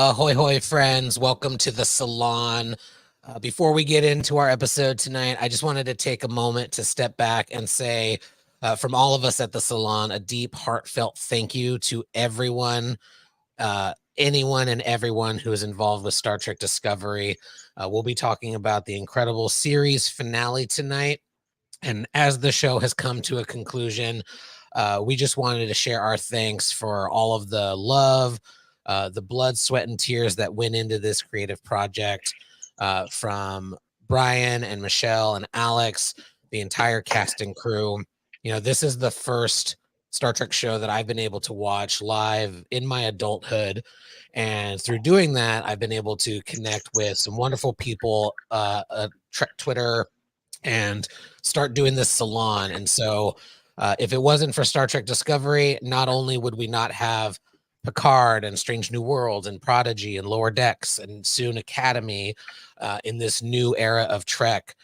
Ahoy, hoy, friends. Welcome to the salon. Before we get into our episode tonight, I just wanted to take a moment to step back and say, from all of us at the salon, a deep, heartfelt thank you to everyone, anyone and everyone who is involved with Star Trek Discovery. We'll be talking about the incredible series finale tonight. And as the show has come to a conclusion, we just wanted to share our thanks for all of the love, the blood, sweat, and tears that went into this creative project from Brian and Michelle and Alex, the entire cast and crew. You know, this is the first Star Trek show that I've been able to watch live in my adulthood. And through doing that, I've been able to connect with some wonderful people, Trek Twitter, and start doing this salon. And so if it wasn't for Star Trek Discovery, not only would we not have Picard and Strange New Worlds and Prodigy and Lower Decks and soon Academy in this new era of Trek,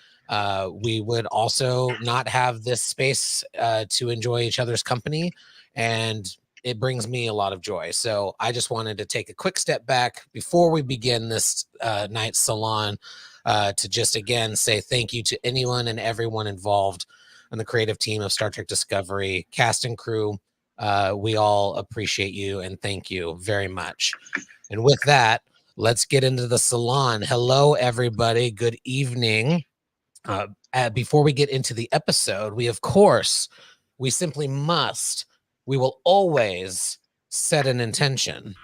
we would also not have this space to enjoy each other's company. And it brings me a lot of joy. So I just wanted to take a quick step back before we begin this night's salon to just again say thank you to anyone and everyone involved in the creative team of Star Trek Discovery, cast and crew. We all appreciate you and thank you very much. And with that, let's get into the salon. Hello, everybody. Good evening. Before we get into the episode, we simply must, we will always set an intention.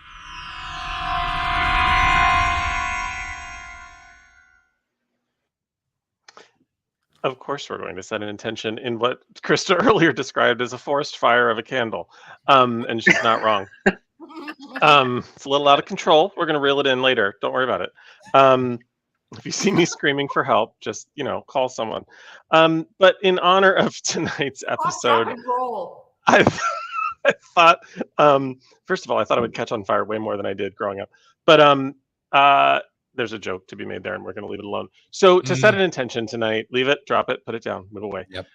Of course, we're going to set an intention in what Krista earlier described as a forest fire of a candle. And she's not wrong. It's a little out of control. We're going to reel it in later. Don't worry about it. If you see me screaming for help, just, call someone. But in honor of tonight's episode, I thought, first of all, I thought I would catch on fire way more than I did growing up. But there's a joke to be made there, and we're going to leave it alone. So to set an intention tonight, leave it, drop it, put it down, move away. Yep.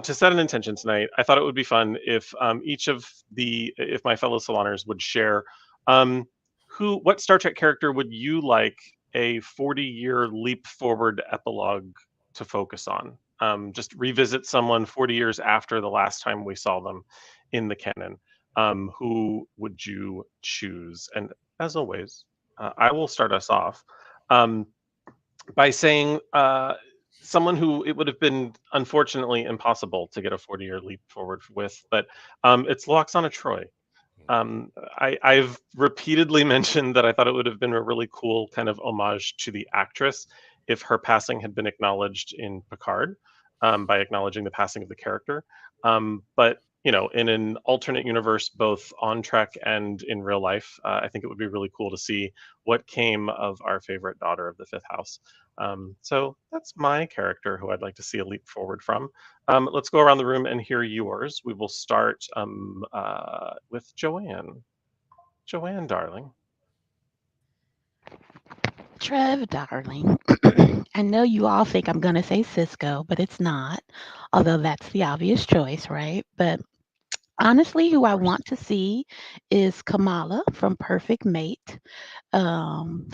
To set an intention tonight, I thought it would be fun if if my fellow saloners would share what Star Trek character would you like a 40-year leap forward epilogue to focus on? Just revisit someone 40 years after the last time we saw them in the canon. Who would you choose? And as always, I will start us off by saying someone who it would have been unfortunately impossible to get a 40-year leap forward with, but it's Lwaxana Troi. I've repeatedly mentioned that I thought it would have been a really cool kind of homage to the actress if her passing had been acknowledged in Picard by acknowledging the passing of the character. But in an alternate universe, both on Trek and in real life, I think it would be really cool to see what came of our favorite daughter of the Fifth House. So that's my character who I'd like to see a leap forward from. Let's go around the room and hear yours. We will start with Joanne. Joanne, darling. Trev, darling. I know you all think I'm going to say Cisco, but it's not, although that's the obvious choice, right? But honestly, who I want to see is Kamala from Perfect Mate. From,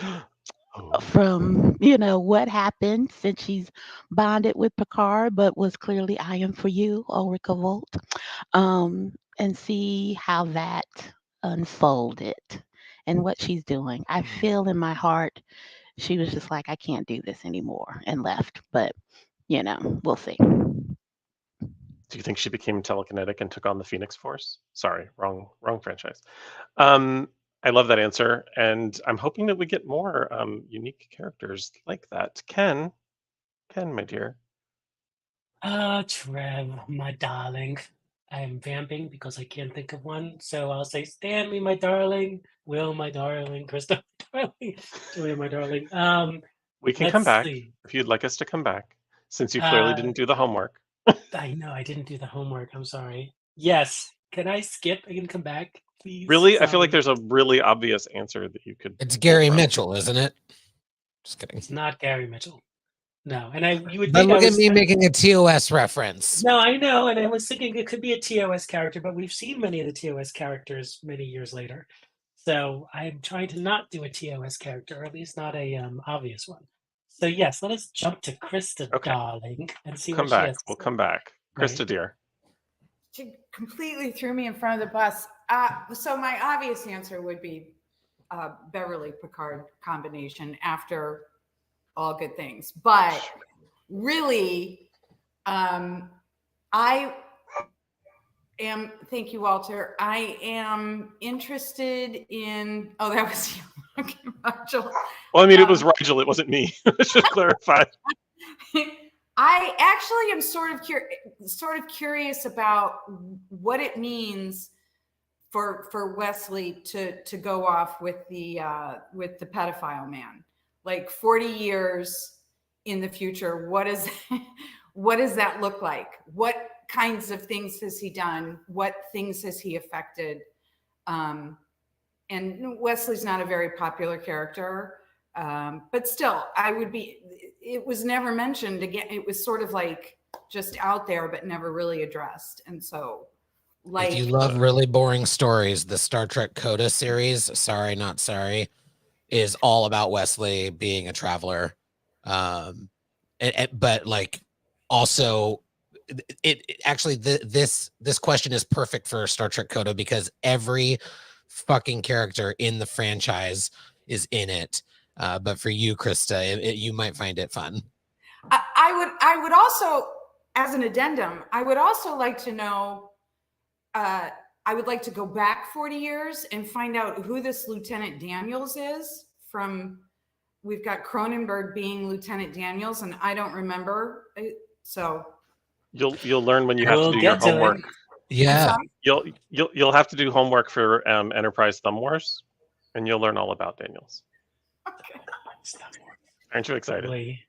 what happened since she's bonded with Picard, but was clearly I am for you, Ulrika Volt, and see how that unfolded and what she's doing. I feel in my heart she was just like, I can't do this anymore and left. But, we'll see. Do you think she became telekinetic and took on the Phoenix Force? Sorry, wrong franchise. I love that answer, and I'm hoping that we get more unique characters like that. Ken, my dear. Trev, my darling. I am vamping because I can't think of one, so I'll say Stanley, my darling. Will, my darling. Krista, my darling. Julia, my darling. We can come back if you'd like us to come back, since you clearly didn't do the homework. I know I didn't do the homework. I'm sorry. Yes. Can I skip and come back, please? Really? Sorry. I feel like there's a really obvious answer that you could. It's Gary Mitchell, isn't it? Just kidding. It's not Gary Mitchell. No, and you would but think look at me making a TOS reference. No, I know, and I was thinking it could be a TOS character, but we've seen many of the TOS characters many years later. So I'm trying to not do a TOS character, or at least not a obvious one. So yes, let us jump to Krista, Okay. darling, and see Come what she back. has to We'll say. come back. Right. Krista, dear. She completely threw me in front of the bus. So my obvious answer would be Beverly Picard combination after All Good Things. But really, I am, thank you, Walter. I am interested in, oh, that was you. Okay, Rigel. Well, I mean, it was Rigel. It wasn't me. Let's just clarify. I actually am sort of curious about what it means for Wesley to go off with the pedophile man. Like 40 years in the future, what does that look like? What kinds of things has he done? What things has he affected? And Wesley's not a very popular character. But still, it was never mentioned again. It was sort of like just out there, but never really addressed. And so, like, if you love really boring stories, the Star Trek Coda series, Sorry Not Sorry, is all about Wesley being a traveler. But like also actually this question is perfect for Star Trek Coda because every fucking character in the franchise is in it. But for you, Krista, you might find it fun. I would also, as an addendum, I would also like to know, I would like to go back 40 years and find out who this Lieutenant Daniels is from, we've got Cronenberg being Lieutenant Daniels and I don't remember. So You'll learn when you have We'll to do your get to it. homework. Yeah. You'll have to do homework for Enterprise Thumb Wars, and you'll learn all about Daniels. okay. Aren't you excited? Boy.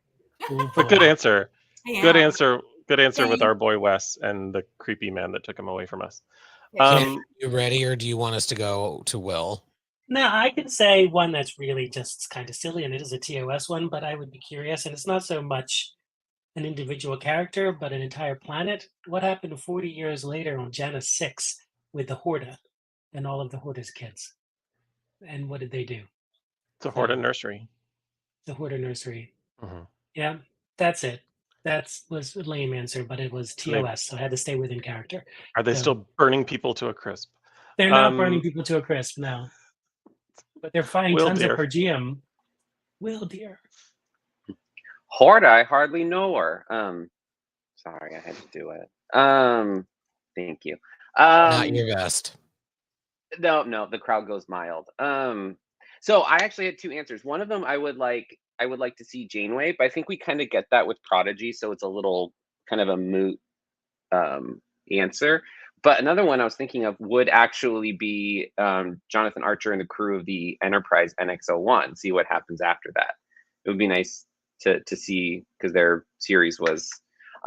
But good answer. Yeah. Good answer. Good answer with Thank- our boy Wes and the creepy man that took him away from us. Yeah. You ready, or do you want us to go to Will? No, I can say one that's really just kind of silly, and it is a TOS one, but I would be curious, and it's not so much an individual character, but an entire planet. What happened 40 years later on Janus 6 with the Horda and all of the Horda's kids? And what did they do? It's a Horta nursery. The Horda Nursery. Mhm. Yeah, that's it. That was a lame answer, but it was Maybe. TOS, so I had to stay within character. Are they So- still burning people to a crisp? They're not burning people to a crisp now, but they're fighting Will tons dear. of per diem. Will dear. Horda, I hardly know her. Sorry, I had to do it. Thank you. Not your best. No, the crowd goes mild. So I actually had two answers. One of them I would like to see Janeway, but I think we kind of get that with Prodigy, so it's a little kind of a moot answer. But another one I was thinking of would actually be Jonathan Archer and the crew of the Enterprise NX-01. See what happens after that. It would be nice to see, because their series was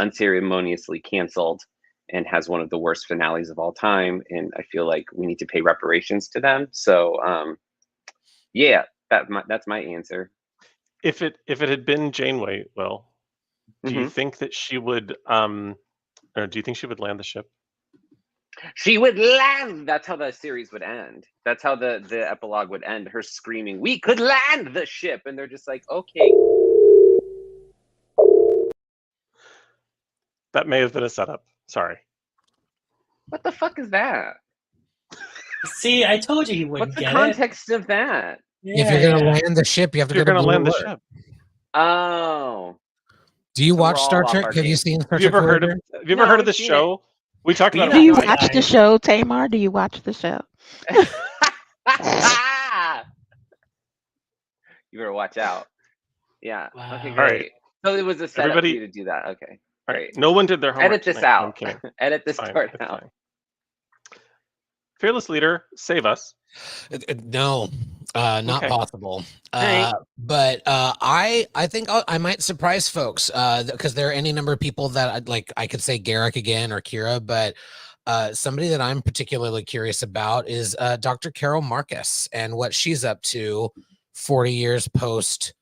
unceremoniously canceled and has one of the worst finales of all time, and I feel like we need to pay reparations to them. So yeah, that's my answer. If it had been Janeway, Will, do you Mhm. think that she would or do you think she would land the ship? She would land. That's how the series would end. That's how the epilogue would end. Her screaming, "We could land the ship," and they're just like, "Okay." That may have been a setup. Sorry. What the fuck is that? See, I told you he wouldn't What's the get context of that? it. If you're gonna land the ship, you have to You're go to gonna Blue land the Alert. ship. Oh, Do you So watch we're all Star off Trek? our Have you game. seen Star Have you Trek? ever heard of Voyager? Have you ever No, heard of I've this seen show? We talked We about don't Do it. you know. watch the show, Tamar? Do you watch the show? you better watch out. Yeah. Wow. Okay, All great. right. So it was a setup Everybody- for you to do that. Okay. All right. Great. No one did their homework. Edit this tonight. No, I'm out. kidding. Edit this Fine, part it's out. fine. Fearless leader, save us. No, not Okay. possible. Alright. But I think I might surprise folks because there are any number of people that I'd like. I could say Garrick again or Kira, but somebody that I'm particularly curious about is Dr. Carol Marcus and what she's up to 40 years post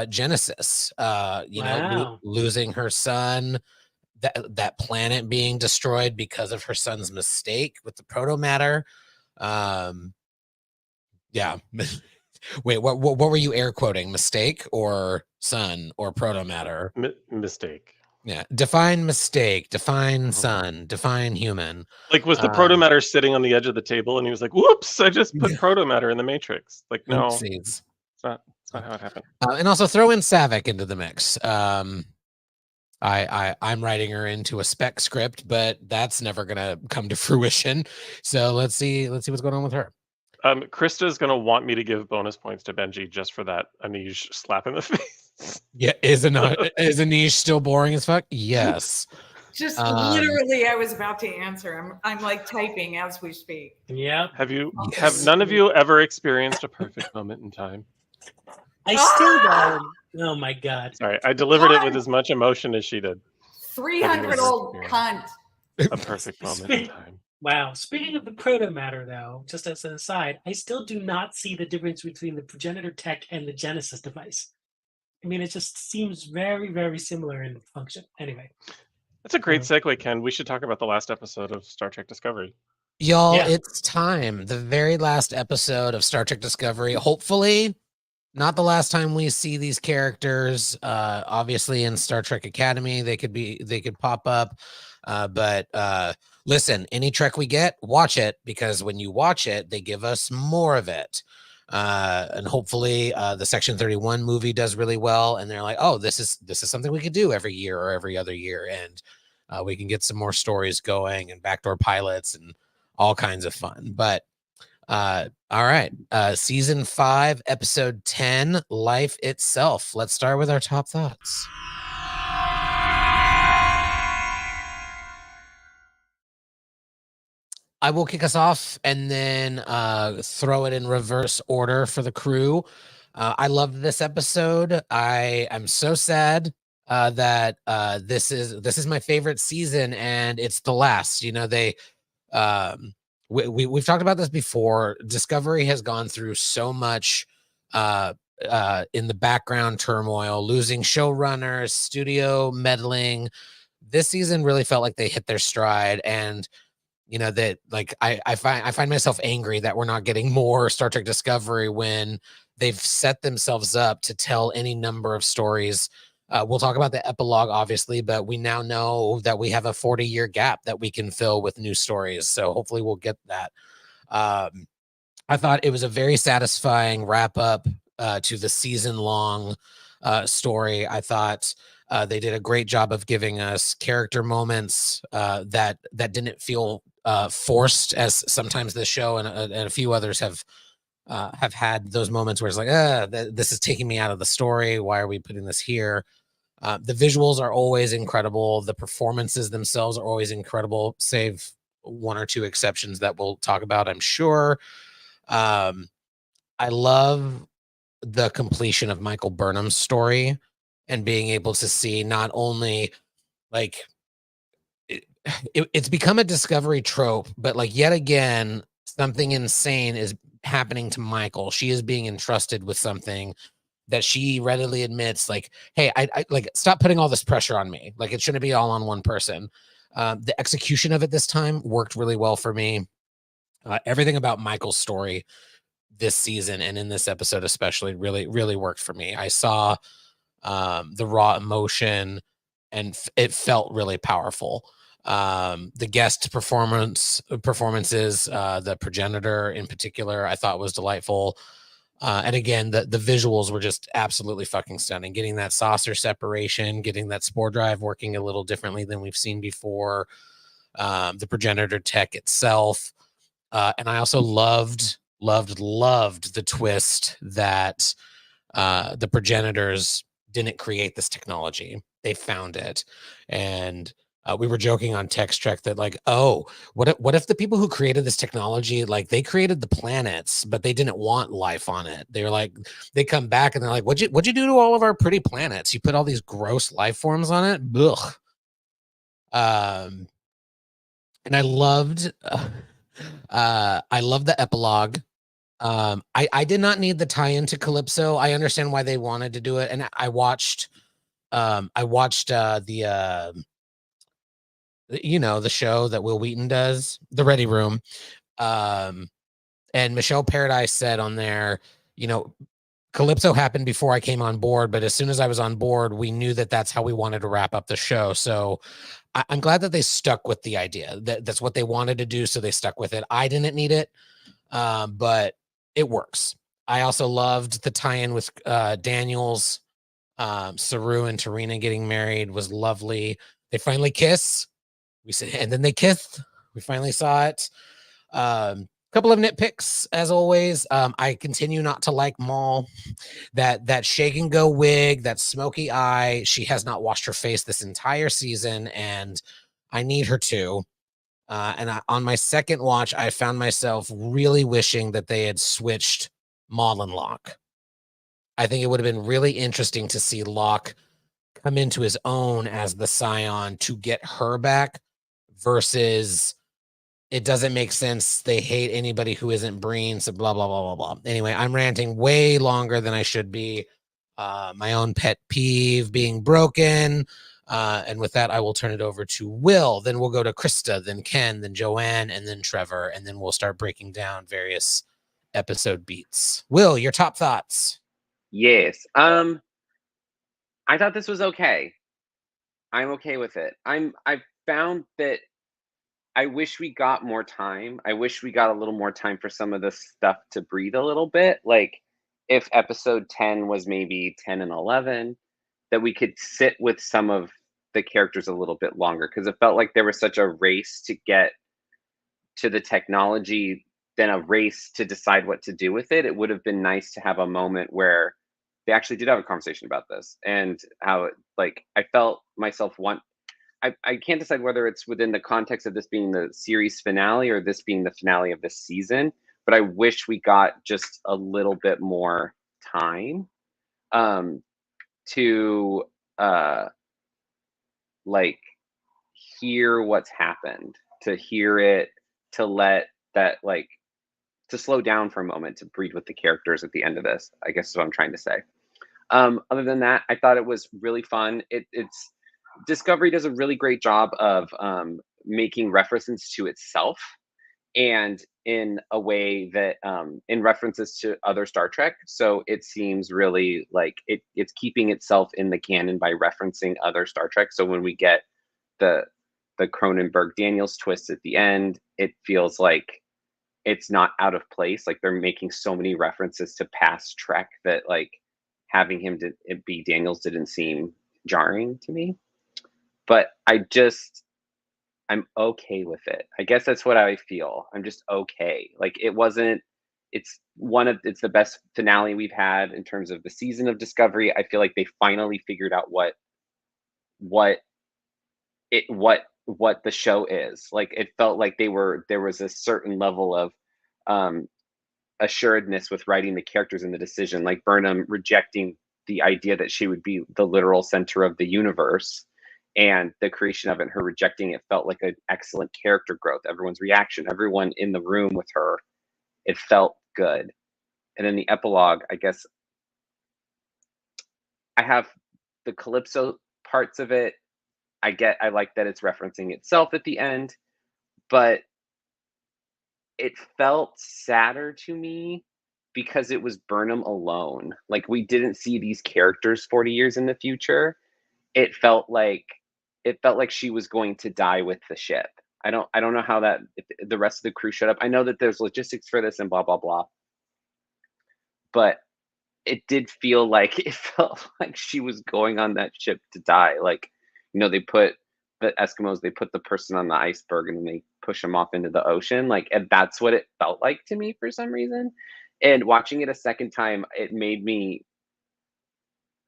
Genesis. You know, Wow. losing her son. That planet being destroyed because of her son's mistake with the proto matter. Yeah. Wait, what were you air quoting? Mistake or sun or proto matter? Mistake. Yeah. Define mistake, define Mhm. sun, define human. Like, was the Um, proto matter sitting on the edge of the table, and he was like, "Whoops! I just put proto matter in the matrix." Like, no, Oopsies. it's not. It's not how it happened. And also throw in Savick into the mix. I'm writing her into a spec script, but that's never gonna come to fruition. So let's see what's going on with her. Krista's gonna want me to give bonus points to Benji just for that Anish slap in the face. Yeah, is Anish still boring as fuck? Yes. Just Um, literally, I was about to answer. I'm like typing as we speak. Yeah. Have Yes. none of you ever experienced a perfect moment in time? I still don't. Oh my god. Sorry, I delivered it with as much emotion as she did. 300-old cunt. A perfect moment in time. Wow. Speaking of the proto matter, though, just as an aside, I still do not see the difference between the progenitor tech and the Genesis device. I mean, it just seems very, very similar in function. Anyway. That's a great segue, Ken. We should talk about the last episode of Star Trek Discovery. Y'all, Yeah. it's time. The very last episode of Star Trek Discovery. Hopefully, not the last time we see these characters. Obviously, in Star Trek Academy, they could pop up. But listen, any Trek we get, watch it, because when you watch it, they give us more of it. And hopefully, the Section 31 movie does really well, and they're like, "Oh, this is something we could do every year or every other year," and we can get some more stories going and backdoor pilots and all kinds of fun. But all right, season 5, episode 10, Life Itself. Let's start with our top thoughts. I will kick us off and then throw it in reverse order for the crew. I loved this episode. I'm so sad that this is my favorite season, and it's the last. You know, we've talked about this before. Discovery has gone through so much in the background turmoil, losing showrunners, studio meddling. This season really felt like they hit their stride, and you know that, like, I find myself angry that we're not getting more Star Trek Discovery when they've set themselves up to tell any number of stories. We'll talk about the epilogue, obviously, but we now know that we have a 40-year gap that we can fill with new stories. So hopefully we'll get that. I thought it was a very satisfying wrap up to the season-long story. I thought they did a great job of giving us character moments that didn't feel forced, as sometimes the show and a few others have had those moments where it's like, this is taking me out of the story. Why are we putting this here? The visuals are always incredible. The performances themselves are always incredible, save one or two exceptions that we'll talk about, I'm sure. I love the completion of Michael Burnham's story and being able to see not only, like, it's become a Discovery trope, but like yet again, something insane is happening to Michael. She is being entrusted with something that she readily admits, like, hey, I like, stop putting all this pressure on me. Like, it shouldn't be all on one person. The execution of it this time worked really well for me. Everything about Michael's story this season and in this episode especially really, really worked for me. I saw the raw emotion, and it felt really powerful. The guest performances, the progenitor in particular, I thought was delightful. And again, the visuals were just absolutely fucking stunning. Getting that saucer separation, getting that spore drive working a little differently than we've seen before. The progenitor tech itself. And I also loved the twist that the progenitors didn't create this technology. They found it. And we were joking on Text Trek that, like, oh, what if the people who created this technology, like, they created the planets, but they didn't want life on it. They were like, they come back and they're like, what'd you do to all of our pretty planets? You put all these gross life forms on it. Ugh. And I loved the epilogue. I did not need the tie-in to Calypso. I understand why they wanted to do it, and I watched the you know, the show that Will Wheaton does, The Ready Room. And Michelle Paradise said on there, you know, Calypso happened before I came on board, but as soon as I was on board, we knew that that's how we wanted to wrap up the show. So I'm glad that they stuck with the idea. That's what they wanted to do, so they stuck with it. I didn't need it, but it works. I also loved the tie-in with Daniels, Saru and Tarina getting married was lovely. They finally kiss. We said, and then they kissed. We finally saw it. Couple of nitpicks as always. I continue not to like Maul. That shake and go wig, that smoky eye. She has not washed her face this entire season, and I need her to. On my second watch, I found myself really wishing that they had switched Maul and Locke. I think it would have been really interesting to see Locke come into his own as the Scion to get her back versus it doesn't make sense. They hate anybody who isn't Breen, so blah, blah, blah, blah, blah. Anyway, I'm ranting way longer than I should be. My own pet peeve being broken. And with that, I will turn it over to Will. Then we'll go to Krista, then Ken, then Joanne, and then Trevor. And then we'll start breaking down various episode beats. Will, your top thoughts? Yes. I thought this was okay. I'm okay with it. I found that I wish we got more time. I wish we got a little more time for some of this stuff to breathe a little bit. Like if episode 10 was maybe 10 and 11, that we could sit with some of the characters a little bit longer, because it felt like there was such a race to get to the technology than a race to decide what to do with it. It would have been nice to have a moment where they actually did have a conversation about this, and how like I felt myself I can't decide whether it's within the context of this being the series finale or this being the finale of this season, but I wish we got just a little bit more time to like hear what's happened, to hear it, to let that like to slow down for a moment, to breathe with the characters at the end of this, I guess is what I'm trying to say. Other than that, I thought it was really fun. It's Discovery does a really great job of making references to itself, and in a way that in references to other Star Trek. So it seems really like it's keeping itself in the canon by referencing other Star Trek. So when we get the Cronenberg Daniels twist at the end, it feels like it's not out of place. Like they're making so many references to past Trek that like having him be Daniels didn't seem jarring to me. But I'm okay with it. I guess that's what I feel. I'm just okay. Like it's the best finale we've had in terms of the season of Discovery. I feel like they finally figured out what the show is. Like it felt like there was a certain level of assuredness with writing the characters and the decision, like Burnham rejecting the idea that she would be the literal center of the universe, and the creation of it, her rejecting it, felt like an excellent character growth. Everyone's reaction, everyone in the room with her, it felt good. And then the epilogue, I guess I have the Calypso parts of it. I like that it's referencing itself at the end, but it felt sadder to me because it was Burnham alone. Like we didn't see these characters 40 years in the future. It felt like she was going to die with the ship. I don't know how that if the rest of the crew showed up. I know that there's logistics for this and blah blah blah, but it felt like she was going on that ship to die. Like, they put the Eskimos, they put the person on the iceberg and then they push them off into the ocean. Like, and that's what it felt like to me for some reason. And watching it a second time, it made me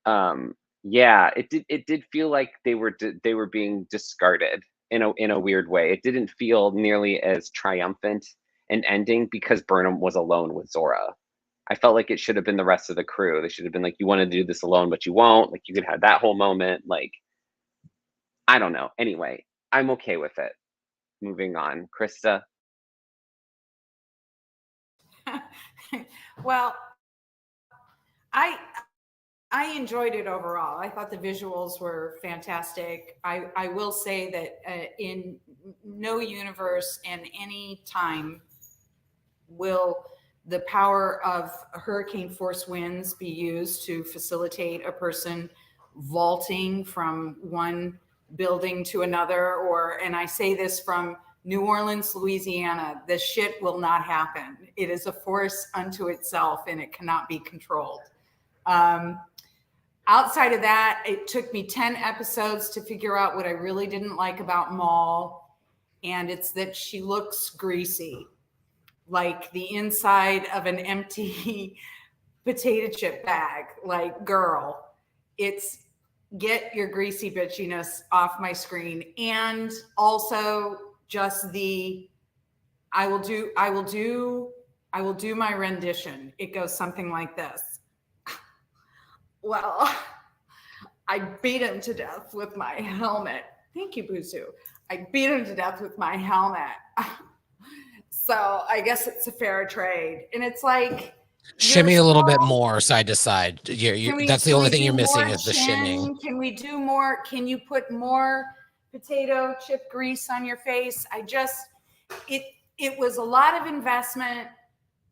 it did feel like they were being discarded in a weird way. It didn't feel nearly as triumphant an ending because Burnham was alone with Zora. I felt like it should have been the rest of the crew. They should have been like, you want to do this alone, but you won't. Like, you could have that whole moment. Like, I don't know. Anyway, I'm okay with it. Moving on. Krista? Well, I enjoyed it overall. I thought the visuals were fantastic. I will say that in no universe and any time will the power of hurricane force winds be used to facilitate a person vaulting from one building to another, and I say this from New Orleans, Louisiana, this shit will not happen. It is a force unto itself and it cannot be controlled. Outside of that, it took me 10 episodes to figure out what I really didn't like about Maul. And it's that she looks greasy, like the inside of an empty potato chip bag. Like, girl, it's get your greasy bitchiness off my screen. And also just I will do my rendition. It goes something like this. Well, I beat him to death with my helmet. Thank you, Buzu. I beat him to death with my helmet. So I guess it's a fair trade. And it's like, shimmy a little bit more side to side. That's the only thing you're missing is the shimming. Can we do more? Can you put more potato chip grease on your face? It was a lot of investment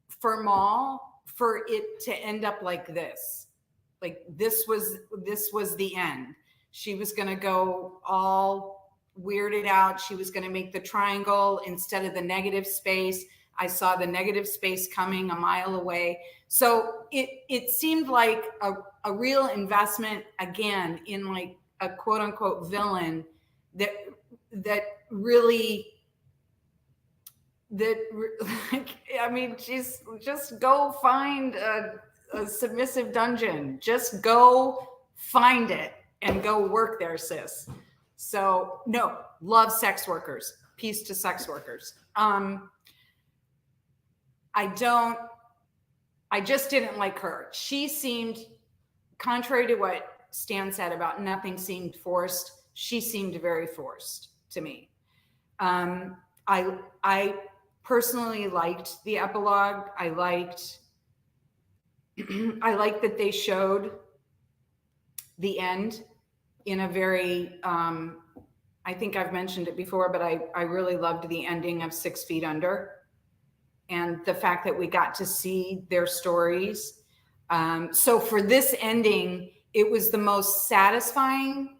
for Maul for it to end up like this. Like this was the end. She was going to go all weirded out. She was going to make the triangle instead of the negative space. I saw the negative space coming a mile away. So it seemed like a real investment again in like a quote unquote villain that really, I mean, she's just go find a submissive dungeon. Just go find it and go work there, sis. So no, love sex workers. Peace to sex workers. I just didn't like her. She seemed, contrary to what Stan said about nothing seemed forced, she seemed very forced to me. I personally liked the epilogue. I liked that they showed the end in a very, I think I've mentioned it before, but I really loved the ending of 6 Feet Under and the fact that we got to see their stories. So for this ending, it was the most satisfying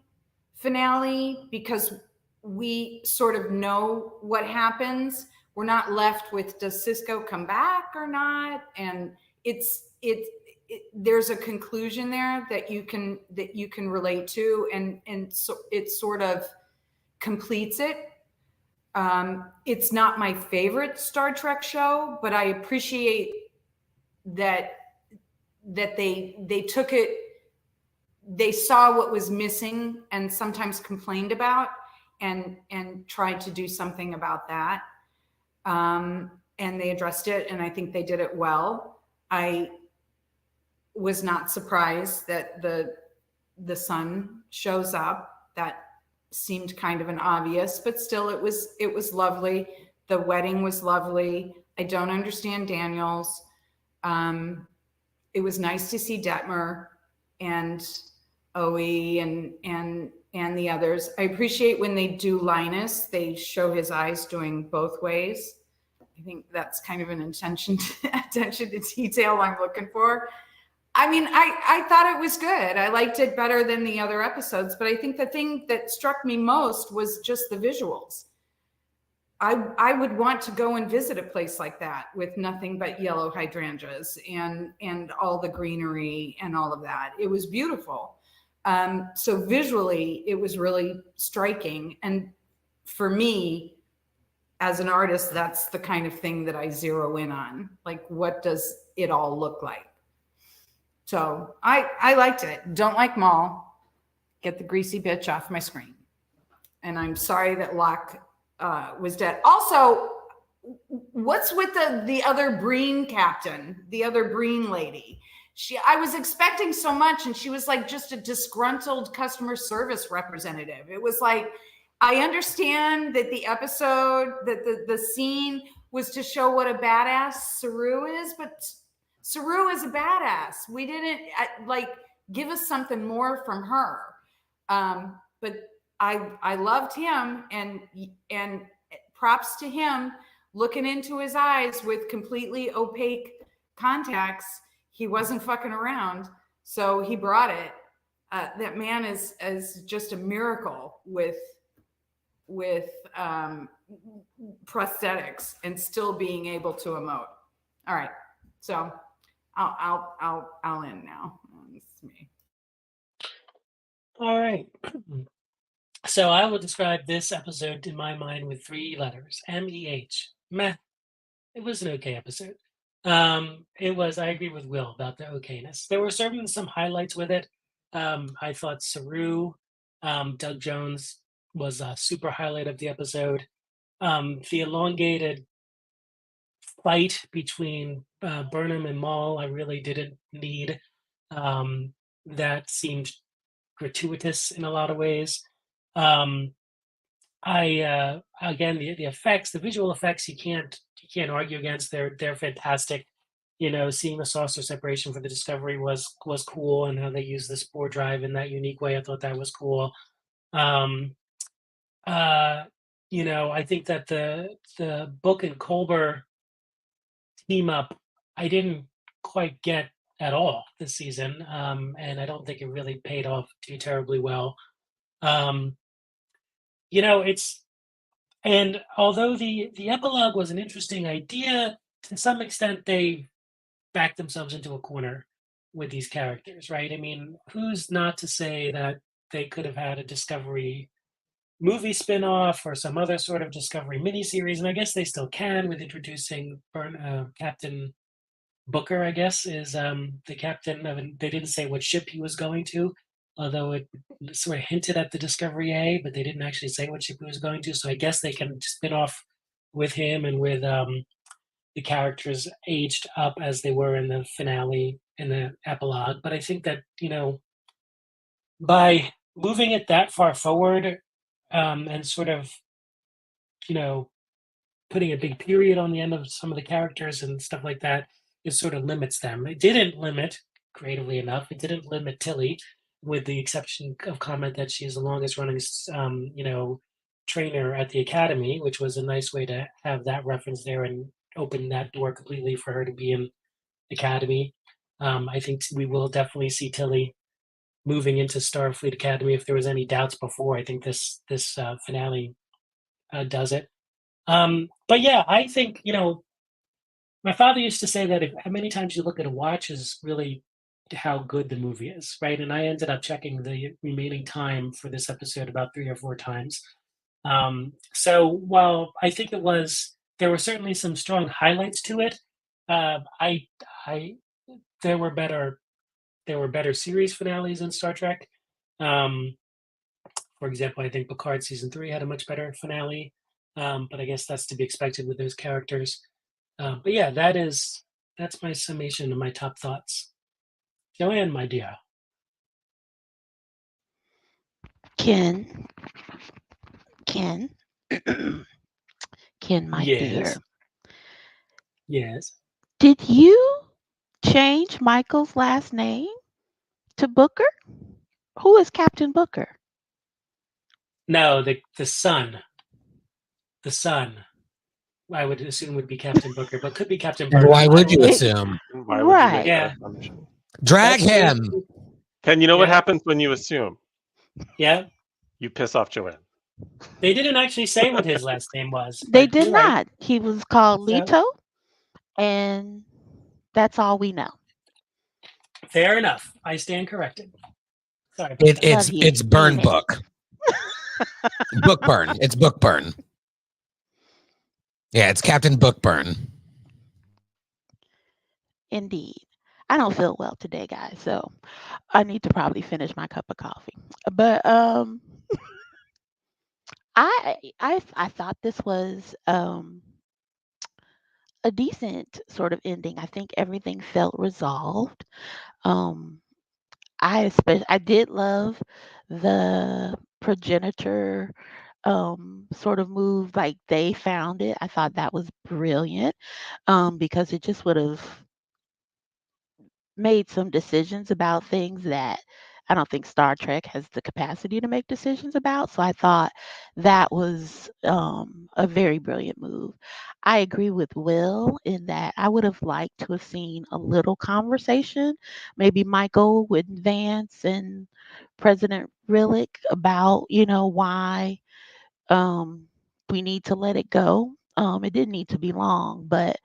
finale because we sort of know what happens. We're not left with, does Cisco come back or not? And there's a conclusion there that you can relate to, and so it sort of completes it. It's not my favorite Star Trek show, but I appreciate that they took it, they saw what was missing and sometimes complained about and tried to do something about that. And they addressed it, and I think they did it well. I was not surprised that the son shows up. That seemed kind of an obvious, but still it was lovely. The wedding was lovely. I don't understand Daniels. It was nice to see Detmer and Oe and the others. I appreciate when they do Linus, they show his eyes doing both ways. I think that's kind of an attention to detail I'm looking for. I mean, I thought it was good. I liked it better than the other episodes, but I think the thing that struck me most was just the visuals. I would want to go and visit a place like that with nothing but yellow hydrangeas and all the greenery and all of that. It was beautiful. So visually, it was really striking. And for me, as an artist, that's the kind of thing that I zero in on. Like, what does it all look like? So I liked it. Don't like Maul. Get the greasy bitch off my screen. And I'm sorry that Locke was dead. Also, what's with the other Breen captain, the other Breen lady? I was expecting so much, and she was like just a disgruntled customer service representative. It was like, I understand that the episode, that the scene was to show what a badass Saru is, but Saru is a badass. We didn't give us something more from her. But I loved him, and props to him looking into his eyes with completely opaque contacts, he wasn't fucking around, so he brought it. That man is just a miracle with prosthetics and still being able to emote. All right, so I'll end now. It's me. All right. So I will describe this episode in my mind with 3 letters: MEH. Meh. It was an okay episode. It was. I agree with Will about the okayness. There were certainly some highlights with it. I thought Saru, Doug Jones was a super highlight of the episode. The elongated fight between Burnham and Maul, I really didn't need. That seemed gratuitous in a lot of ways. Again, the effects, the visual effects, you can't argue against. They're fantastic. Seeing the saucer separation for the Discovery was cool, and how they use the spore drive in that unique way. I thought that was cool. I think that the Book and Culber team up, I didn't quite get at all this season, and I don't think it really paid off too terribly well. And although the epilogue was an interesting idea, to some extent they backed themselves into a corner with these characters, right? I mean, who's not to say that they could have had a Discovery movie spin-off or some other sort of Discovery miniseries, and I guess they still can with introducing Captain Booker, I guess, is the captain of, they didn't say what ship he was going to, although it sort of hinted at the Discovery A, but they didn't actually say what ship he was going to, so I guess they can spin off with him and with the characters aged up as they were in the finale, in the epilogue. But I think that, by moving it that far forward, and sort of, putting a big period on the end of some of the characters and stuff like that, it sort of limits them. It didn't limit, creatively enough, it didn't limit Tilly, with the exception of comment that she's the longest running, trainer at the Academy, which was a nice way to have that reference there and open that door completely for her to be in Academy. I think we will definitely see Tilly moving into Starfleet Academy. If there was any doubts before, I think this finale does it. But yeah, I think, my father used to say that how many times you look at a watch is really how good the movie is, right? And I ended up checking the remaining time for this episode about 3 or 4 times. So while I think there were certainly some strong highlights to it, there were better series finales in Star Trek. For example, I think Picard season 3 had a much better finale, but I guess that's to be expected with those characters. But yeah, that's my summation of my top thoughts. Joanne, my dear. Ken, my dear, Yes. did you change Michael's last name to Booker? Who is Captain Booker? No, the son. The son, I would assume, would be Captain Booker, but could be Captain Burnham. Why would you It- assume? Why would you make Right. that Yeah. assumption? Drag That's him. true. Ken, you know what Yeah. happens when you assume? Yeah, You piss off Joanne. they didn't actually say what his last name was. They but you're did right. not. He was called So- Leto, and that's all we know. Fair enough. I stand corrected. Sorry. about that. It's Love you. it's burn Amen. book. Book burn. It's book burn. Yeah, it's Captain Bookburn. Indeed. I don't feel well today, guys, so I need to probably finish my cup of coffee. But I thought this was a decent sort of ending. I think everything felt resolved. I did love the progenitor sort of move, like they found it. I thought that was brilliant, because it just would have made some decisions about things that I don't think Star Trek has the capacity to make decisions about. So I thought that was a very brilliant move. I agree with Will in that I would have liked to have seen a little conversation, maybe Michael with Vance and President Rillick about, why um, we need to let it go. It didn't need to be long, but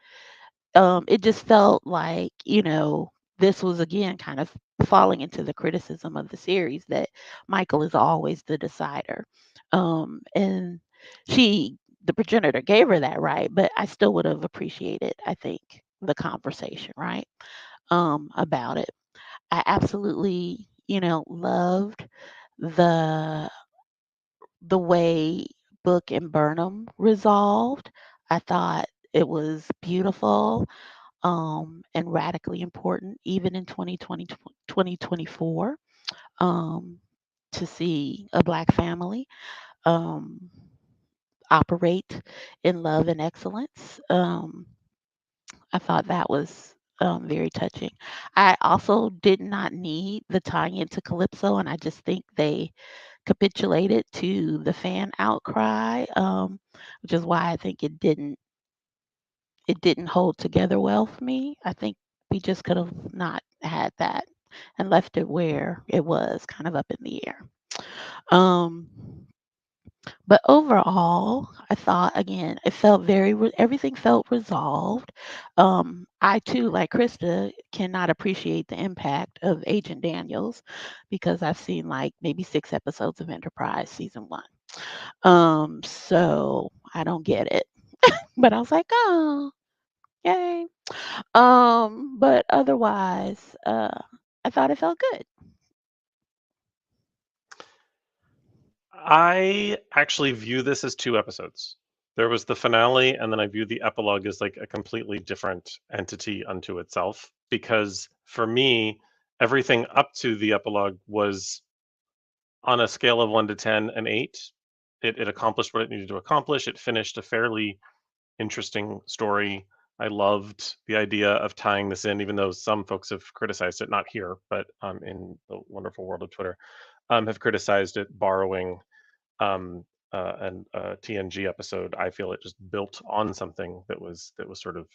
it just felt like, this was again kind of falling into the criticism of the series that Michael is always the decider. And the progenitor gave her that right, but I still would have appreciated, I think, the conversation, right? About it. I absolutely, loved the way Book and Burnham resolved. I thought it was beautiful and radically important, even in 2024, to see a Black family um, operate in love and excellence. I thought that was very touching. I also did not need the tie into Calypso, and I just think they capitulated to the fan outcry, which is why I think it didn't hold together well for me. I think we just could have not had that and left it where it was, kind of up in the air. Um, but overall, I thought again, it felt everything felt resolved. I too, like Krista, cannot appreciate the impact of Agent Daniels because I've seen like maybe 6 episodes of Enterprise season 1. So I don't get it. But I was like, oh, yay. But otherwise, I thought it felt good. I actually view this as 2 episodes. There was the finale, and then I view the epilogue as like a completely different entity unto itself. Because for me, everything up to the epilogue was on a scale of 1 to 10, an 8. It accomplished what it needed to accomplish. It finished a fairly interesting story. I loved the idea of tying this in, even though some folks have criticized it, not here, but in the wonderful world of Twitter, have criticized it borrowing and TNG episode. I feel it just built on something that was sort of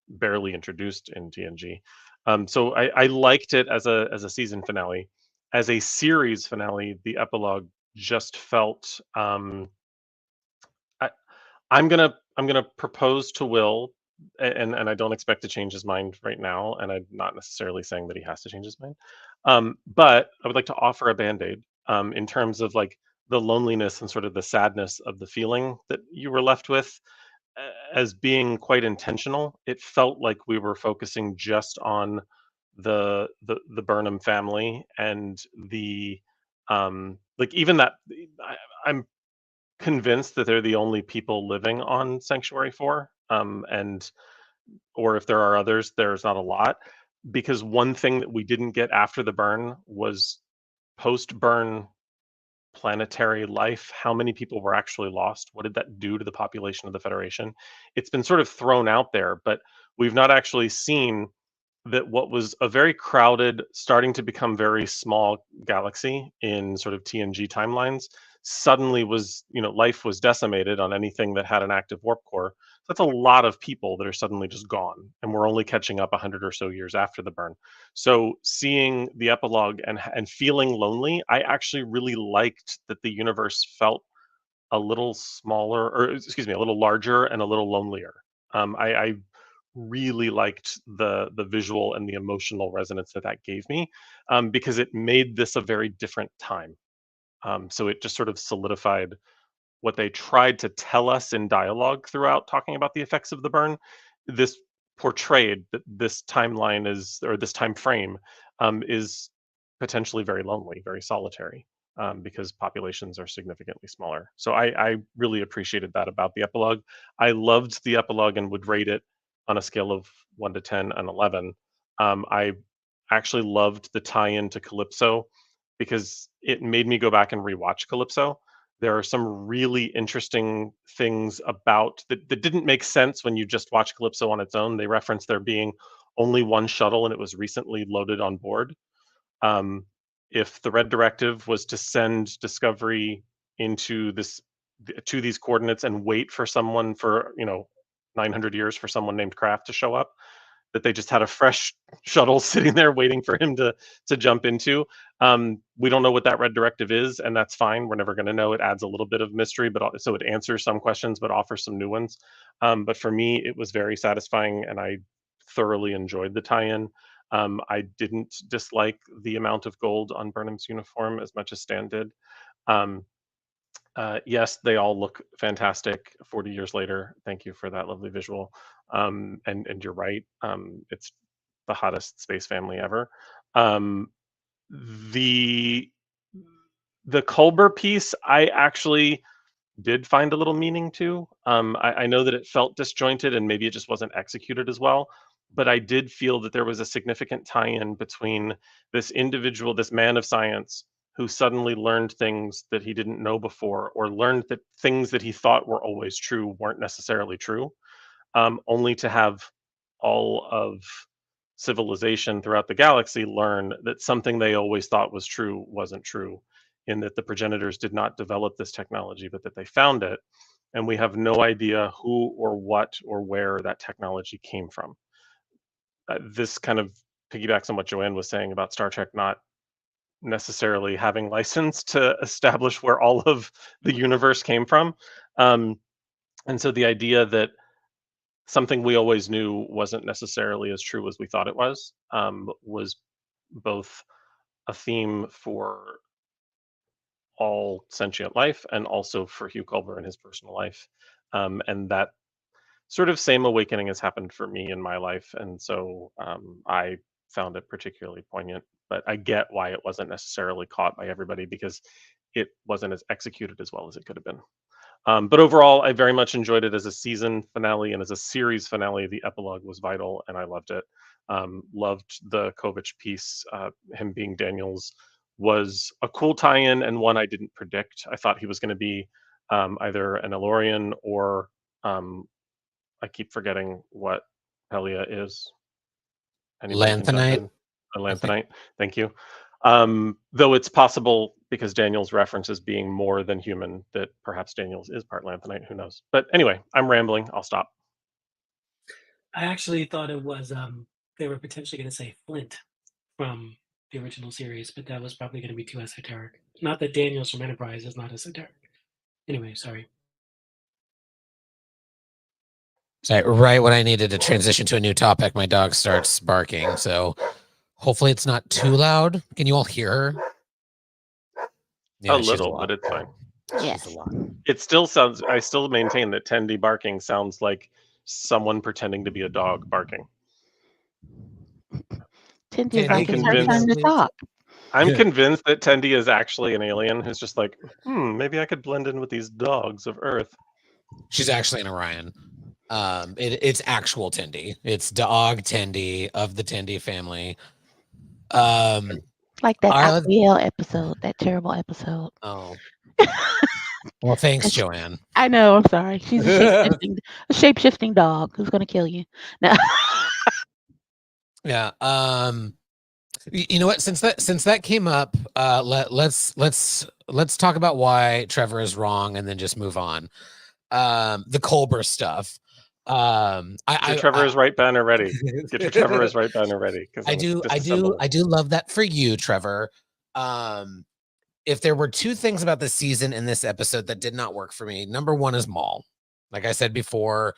barely introduced in TNG. So I liked it as a season finale. As a series finale, the epilogue just felt. I'm gonna propose to Will, and I don't expect to change his mind right now, and I'm not necessarily saying that he has to change his mind. But I would like to offer a band-aid in terms of like the loneliness and sort of the sadness of the feeling that you were left with as being quite intentional. It felt like we were focusing just on the Burnham family and the like even that I'm convinced that they're the only people living on Sanctuary 4. And or if there are others, there's not a lot. Because one thing that we didn't get after the burn was post-burn planetary life. How many people were actually lost? What did that do to the population of the Federation? It's been sort of thrown out there, but we've not actually seen that what was a very crowded, starting to become very small galaxy in sort of TNG timelines suddenly was, life was decimated on anything that had an active warp core. So that's a lot of people that are suddenly just gone, and we're only catching up 100 or so years after the burn. So seeing the epilogue and feeling lonely, I actually really liked that the universe felt a little smaller, or excuse me, a little larger and a little lonelier. I really liked the visual and the emotional resonance that gave me, because it made this a very different time. So it just sort of solidified what they tried to tell us in dialogue throughout talking about the effects of the burn. This portrayed that this timeline is, or this time frame, is potentially very lonely, very solitary, because populations are significantly smaller. So I really appreciated that about the epilogue. I loved the epilogue and would rate it on a scale of 1 to 10 and 11. I actually loved the tie-in to Calypso because it made me go back and rewatch Calypso. There are some really interesting things about that didn't make sense when you just watch Calypso on its own. They reference there being only one shuttle and it was recently loaded on board. Um, if the Red Directive was to send Discovery into to these coordinates and wait for someone for 900 years for someone named Kraft to show up, that they just had a fresh shuttle sitting there waiting for him to jump into. We don't know what that Red Directive is, and that's fine. We're never going to know. It adds a little bit of mystery, but so it answers some questions, but offers some new ones. But for me, it was very satisfying, and I thoroughly enjoyed the tie-in. I didn't dislike the amount of gold on Burnham's uniform as much as Stan did. Yes, they all look fantastic 40 years later. Thank you for that lovely visual. And you're right. It's the hottest space family ever. The Culber piece, I actually did find a little meaning to. I know that it felt disjointed and maybe it just wasn't executed as well, but I did feel that there was a significant tie-in between this individual, this man of science, who suddenly learned things that he didn't know before, or learned that things that he thought were always true weren't necessarily true, only to have all of civilization throughout the galaxy learn that something they always thought was true wasn't true, in that the progenitors did not develop this technology, but that they found it. And we have no idea who or what or where that technology came from. This kind of piggybacks on what Joanne was saying about Star Trek not necessarily having license to establish where all of the universe came from. And so the idea that something we always knew wasn't necessarily as true as we thought it was both a theme for all sentient life and also for Hugh Culber in his personal life. And that sort of same awakening has happened for me in my life. And so I found it particularly poignant, but I get why it wasn't necessarily caught by everybody, because it wasn't as executed as well as it could have been. But overall, I very much enjoyed it as a season finale and as a series finale. The epilogue was vital, and I loved it. Loved the Kovich piece. Him being Daniels was a cool tie-in, and one I didn't predict. I thought he was going to be either an Elorian or I keep forgetting what Pelia is. Anybody can jump Lanthanite. in? A Lanthanite. Thank you. Though it's possible, because Daniels references being more than human, that perhaps Daniels is part Lanthanite. Who knows? But anyway, I'm rambling. I'll stop. I actually thought it was they were potentially going to say Flint from the original series, but that was probably going to be too esoteric. Not that Daniels from Enterprise is not esoteric. Anyway, sorry. Sorry, right when I needed to transition to a new topic, my dog starts barking. So hopefully it's not too loud. Can you all hear her? A she's little, lot. but it's fine. Yes. She's a lot. It still sounds. I still maintain that Tendi barking sounds like someone pretending to be a dog barking. Tendi is I'm like it's her convinced- turn to talk. I'm Yeah. convinced that Tendi is actually an alien who's just like, maybe I could blend in with these dogs of Earth. She's actually an Orion. It's actual Tendi. It's dog Tendi of the Tendi family. Like that Our- Aquiel episode, that terrible episode. Oh. Well, thanks, Joanne. I know, I'm sorry. She's a shape-shifting dog who's gonna kill you. No. Yeah. You know what? Since that came up, let's talk about why Trevor is wrong, and then just move on. The Culber stuff. Get Trevor is right banner ready. Get your Trevor is right banner ready. I do love that for you, Trevor. If there were two things about the season in this episode that did not work for me, number one is Maul. Like I said before,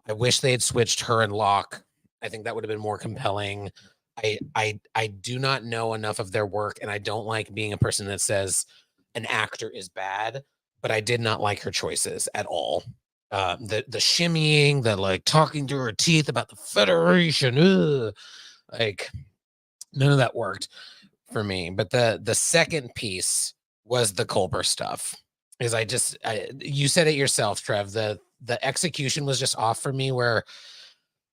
I wish they had switched her and Locke. I think that would have been more compelling. I do not know enough of their work, and I don't like being a person that says an actor is bad, but I did not like her choices at all. The shimmying, the like talking through her teeth about the Federation, like none of that worked for me. But the second piece was the Culber stuff. Is you said it yourself, Trev. The execution was just off for me, where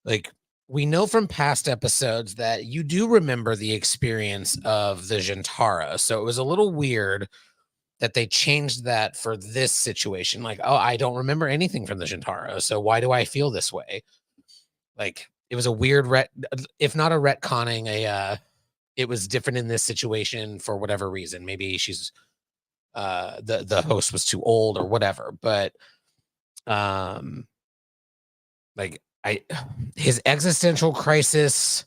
like we know from past episodes that you do remember the experience of the Jantara. So it was a little weird that they changed that for this situation. Like, oh, I don't remember anything from the Jantara, so why do I feel this way? Like, it was a weird if not a retconning, it was different in this situation for whatever reason. Maybe she's the host was too old or whatever, but like his existential crisis,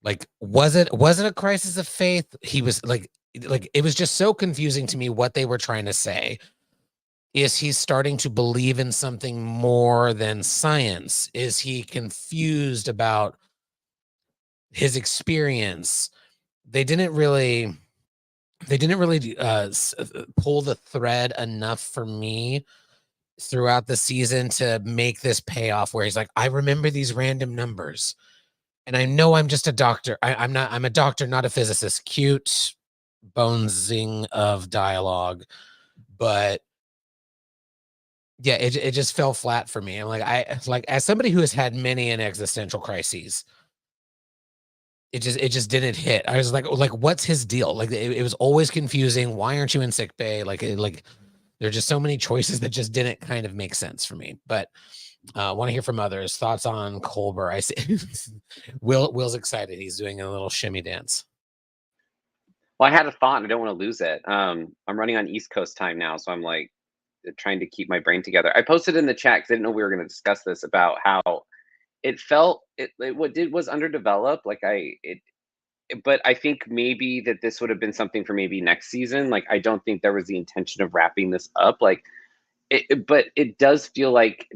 like was it a crisis of faith? He was like it was just so confusing to me what they were trying to say. Is he starting to believe in something more than science? Is he confused about his experience? They didn't really pull the thread enough for me throughout the season to make this payoff where he's like, I remember these random numbers and I know I'm just a doctor. I'm a doctor, not a physicist. Cute bonesing of dialogue, but yeah, it just fell flat for me. I'm like, as somebody who has had many an existential crises, it just didn't hit. I was like, what's his deal? Like, it was always confusing. Why aren't you in sick bay? Like there are just so many choices that just didn't kind of make sense for me. But want to hear from others. Thoughts on Culber? I see. Will's excited. He's doing a little shimmy dance. Well, I had a thought and I don't want to lose it. I'm running on East Coast time now, so I'm like trying to keep my brain together. I posted in the chat because I didn't know we were going to discuss this, about how it felt was underdeveloped. But I think maybe that this would have been something for maybe next season. Like, I don't think there was the intention of wrapping this up. But it does feel like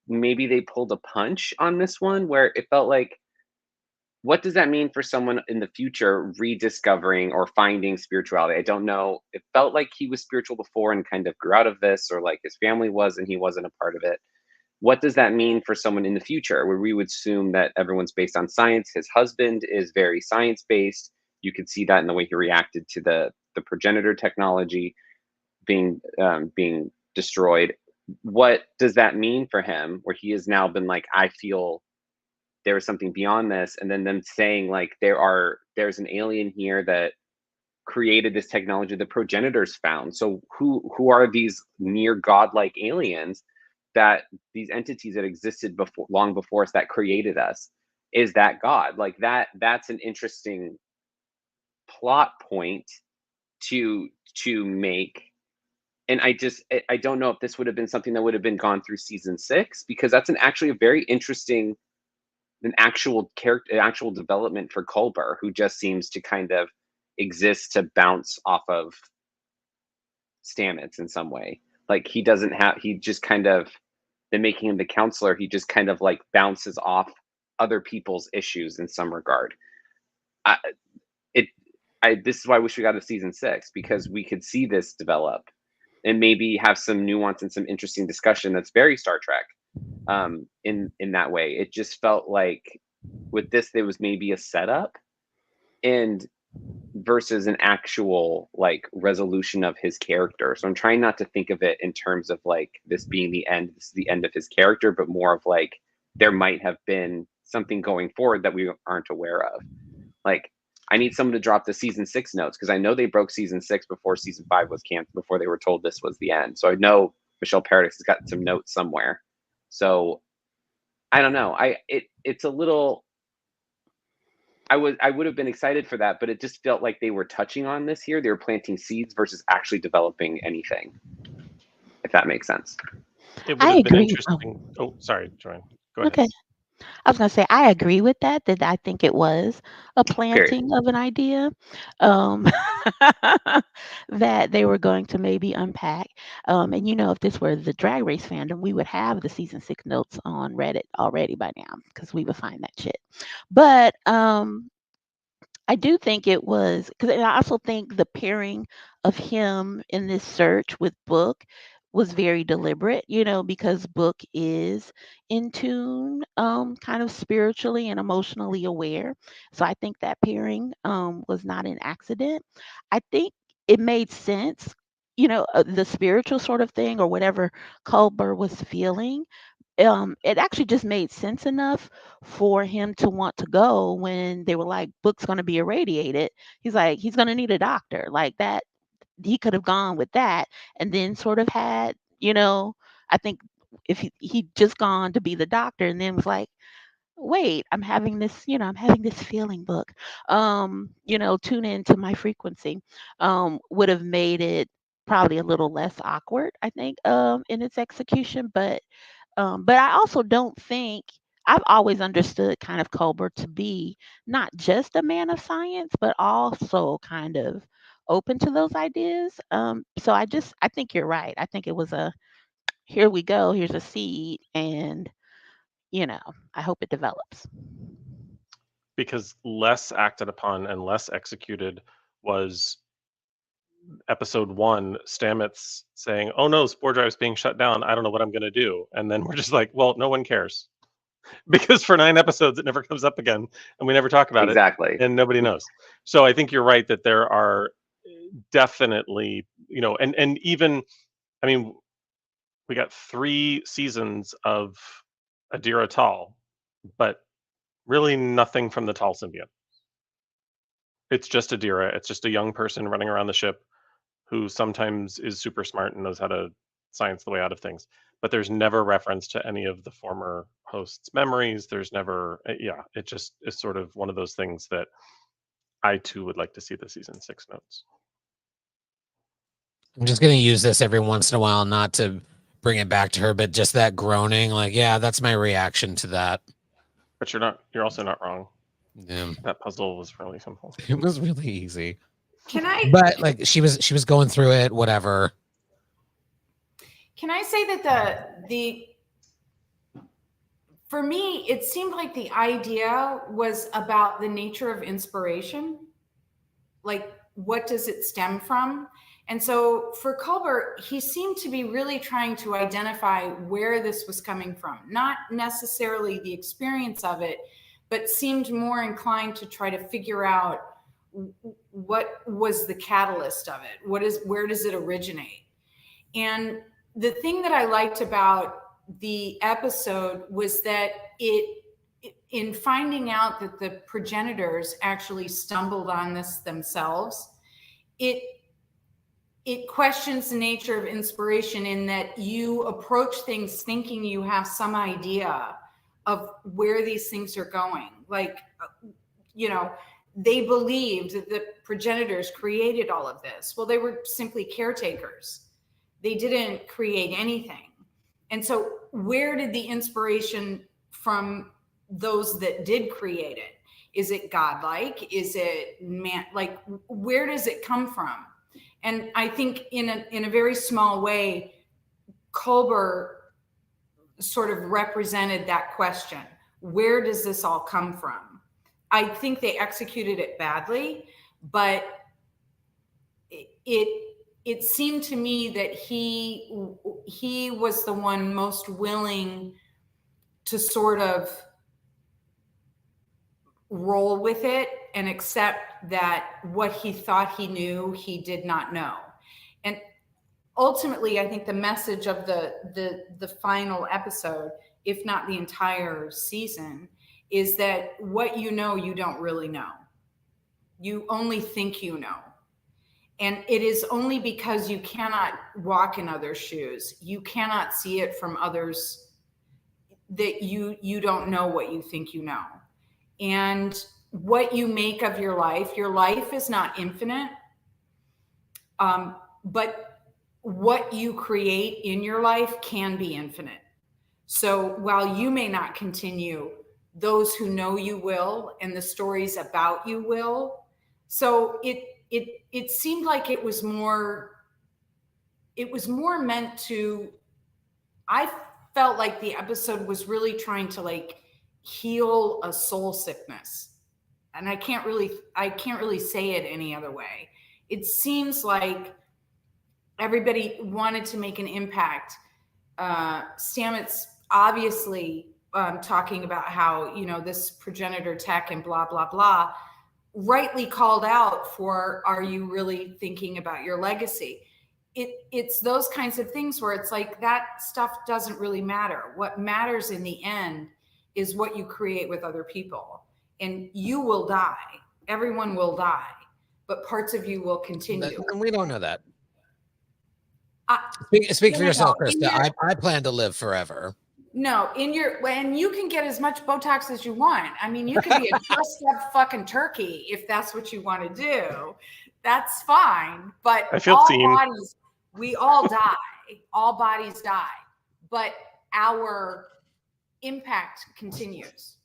maybe they pulled a punch on this one, where it felt like, what does that mean for someone in the future rediscovering or finding spirituality? I don't know. It felt like he was spiritual before and kind of grew out of this, or like his family was and he wasn't a part of it. What does that mean for someone in the future, where we would assume that everyone's based on science? His husband is very science-based. You could see that in the way he reacted to the progenitor technology being destroyed. What does that mean for him, where he has now been like, I feel there is something beyond this, and then them saying like there's an alien here that created this technology the progenitors found. So who are these near godlike aliens, that these entities that existed before, long before us, that created us? Is that God? Like that's an interesting plot point to make. And I don't know if this would have been something that would have been gone through season 6, because that's actually a very interesting, an actual character, actual development for Culber, who just seems to kind of exist to bounce off of Stamets in some way. Like, he just kind of, then making him the counselor, he just kind of like bounces off other people's issues in some regard. This is why I wish we got a season 6, because we could see this develop and maybe have some nuance and some interesting discussion that's very Star Trek. In that way, it just felt like with this, there was maybe a setup and versus an actual like resolution of his character. So I'm trying not to think of it in terms of like this being the end, this is the end of his character, but more of like there might have been something going forward that we aren't aware of. Like, I need someone to drop the season 6 notes, because I know they broke season 6 before season 5 was canceled, before they were told this was the end. So I know Michelle Paradis has got some notes somewhere. So I don't know. It's a little. I would have been excited for that, but it just felt like they were touching on this here. They were planting seeds versus actually developing anything. If that makes sense. It would I have been agree. interesting. Oh, sorry, Joanne. Go ahead. Okay. I was going to say, I agree with that I think it was a planting of an idea that they were going to maybe unpack. And, if this were the Drag Race fandom, we would have the season 6 notes on Reddit already by now, because we would find that shit. But I do think it was, because I also think the pairing of him in this search with Book was very deliberate, because Book is in tune, kind of spiritually and emotionally aware. So I think that pairing was not an accident. I think it made sense, the spiritual sort of thing, or whatever Culber was feeling. It actually just made sense enough for him to want to go when they were like, Book's going to be irradiated. He's like, he's going to need a doctor. Like that, he could have gone with that and then sort of had, I think if he'd just gone to be the doctor and then was like, wait, I'm having this, I'm having this feeling book. Tune into my frequency. Would have made it probably a little less awkward, I think, in its execution. But I also don't think I've always understood kind of Colbert to be not just a man of science, but also kind of open to those ideas. So I think you're right. I think it was a here we go, here's a seed, and I hope it develops. Because less acted upon and less executed was episode 1, Stamets saying, "Oh no, Spore Drive's being shut down. I don't know what I'm going to do." And then we're just like, well, no one cares. Because for 9 episodes, it never comes up again, and we never talk about it, Exactly. and nobody knows. So I think you're right that there are definitely, and even, I mean, we got 3 seasons of Adira Tal, but really nothing from the Tal symbiote. It's just Adira. It's just a young person running around the ship who sometimes is super smart and knows how to science the way out of things. But there's never reference to any of the former hosts' memories. There's never, it just is sort of one of those things that I too would like to see the season 6 notes. I'm just going to use this every once in a while, not to bring it back to her, but just that groaning, like, yeah, that's my reaction to that. But you're also not wrong. Yeah. That puzzle was really simple. It was really easy. Can I? But like she was going through it, whatever. Can I say that the for me, it seemed like the idea was about the nature of inspiration. Like, what does it stem from? And so for Colbert, he seemed to be really trying to identify where this was coming from, not necessarily the experience of it, but seemed more inclined to try to figure out what was the catalyst of it. Where does it originate? And the thing that I liked about the episode was that in finding out that the progenitors actually stumbled on this themselves, it questions the nature of inspiration in that you approach things thinking you have some idea of where these things are going. Like, they believed that the progenitors created all of this. Well, they were simply caretakers. They didn't create anything. And so where did the inspiration from those that did create it? Is it godlike? Is it man? Like, where does it come from? And I think in a very small way, Colbert sort of represented that question. Where does this all come from? I think they executed it badly, but it seemed to me that he was the one most willing to sort of roll with it and accept that what he thought he knew, he did not know. And ultimately, I think the message of the final episode, if not the entire season, is that what you know, you don't really know. You only think you know. And it is only because you cannot walk in others' shoes, you cannot see it from others, that you don't know what you think you know. And what you make of your life is not infinite. But what you create in your life can be infinite. So while you may not continue, those who know you will, and the stories about you will. So it seemed like it was more meant to, I felt like the episode was really trying to like heal a soul sickness. And I can't really say it any other way. It seems like everybody wanted to make an impact. Stamets obviously talking about how, this progenitor tech and blah, blah, blah, rightly called out for, are you really thinking about your legacy? It's those kinds of things where it's like that stuff doesn't really matter. What matters in the end is what you create with other people. And you will die. Everyone will die, but parts of you will continue. And we don't know that. I- Speak for No, yourself, in Krista. your- I plan to live forever. No, when you can get as much Botox as you want. I mean, you can be a dressed up fucking turkey if that's what you want to do. That's fine. But I feel all seen. bodies, we all die. All bodies die. But our impact continues.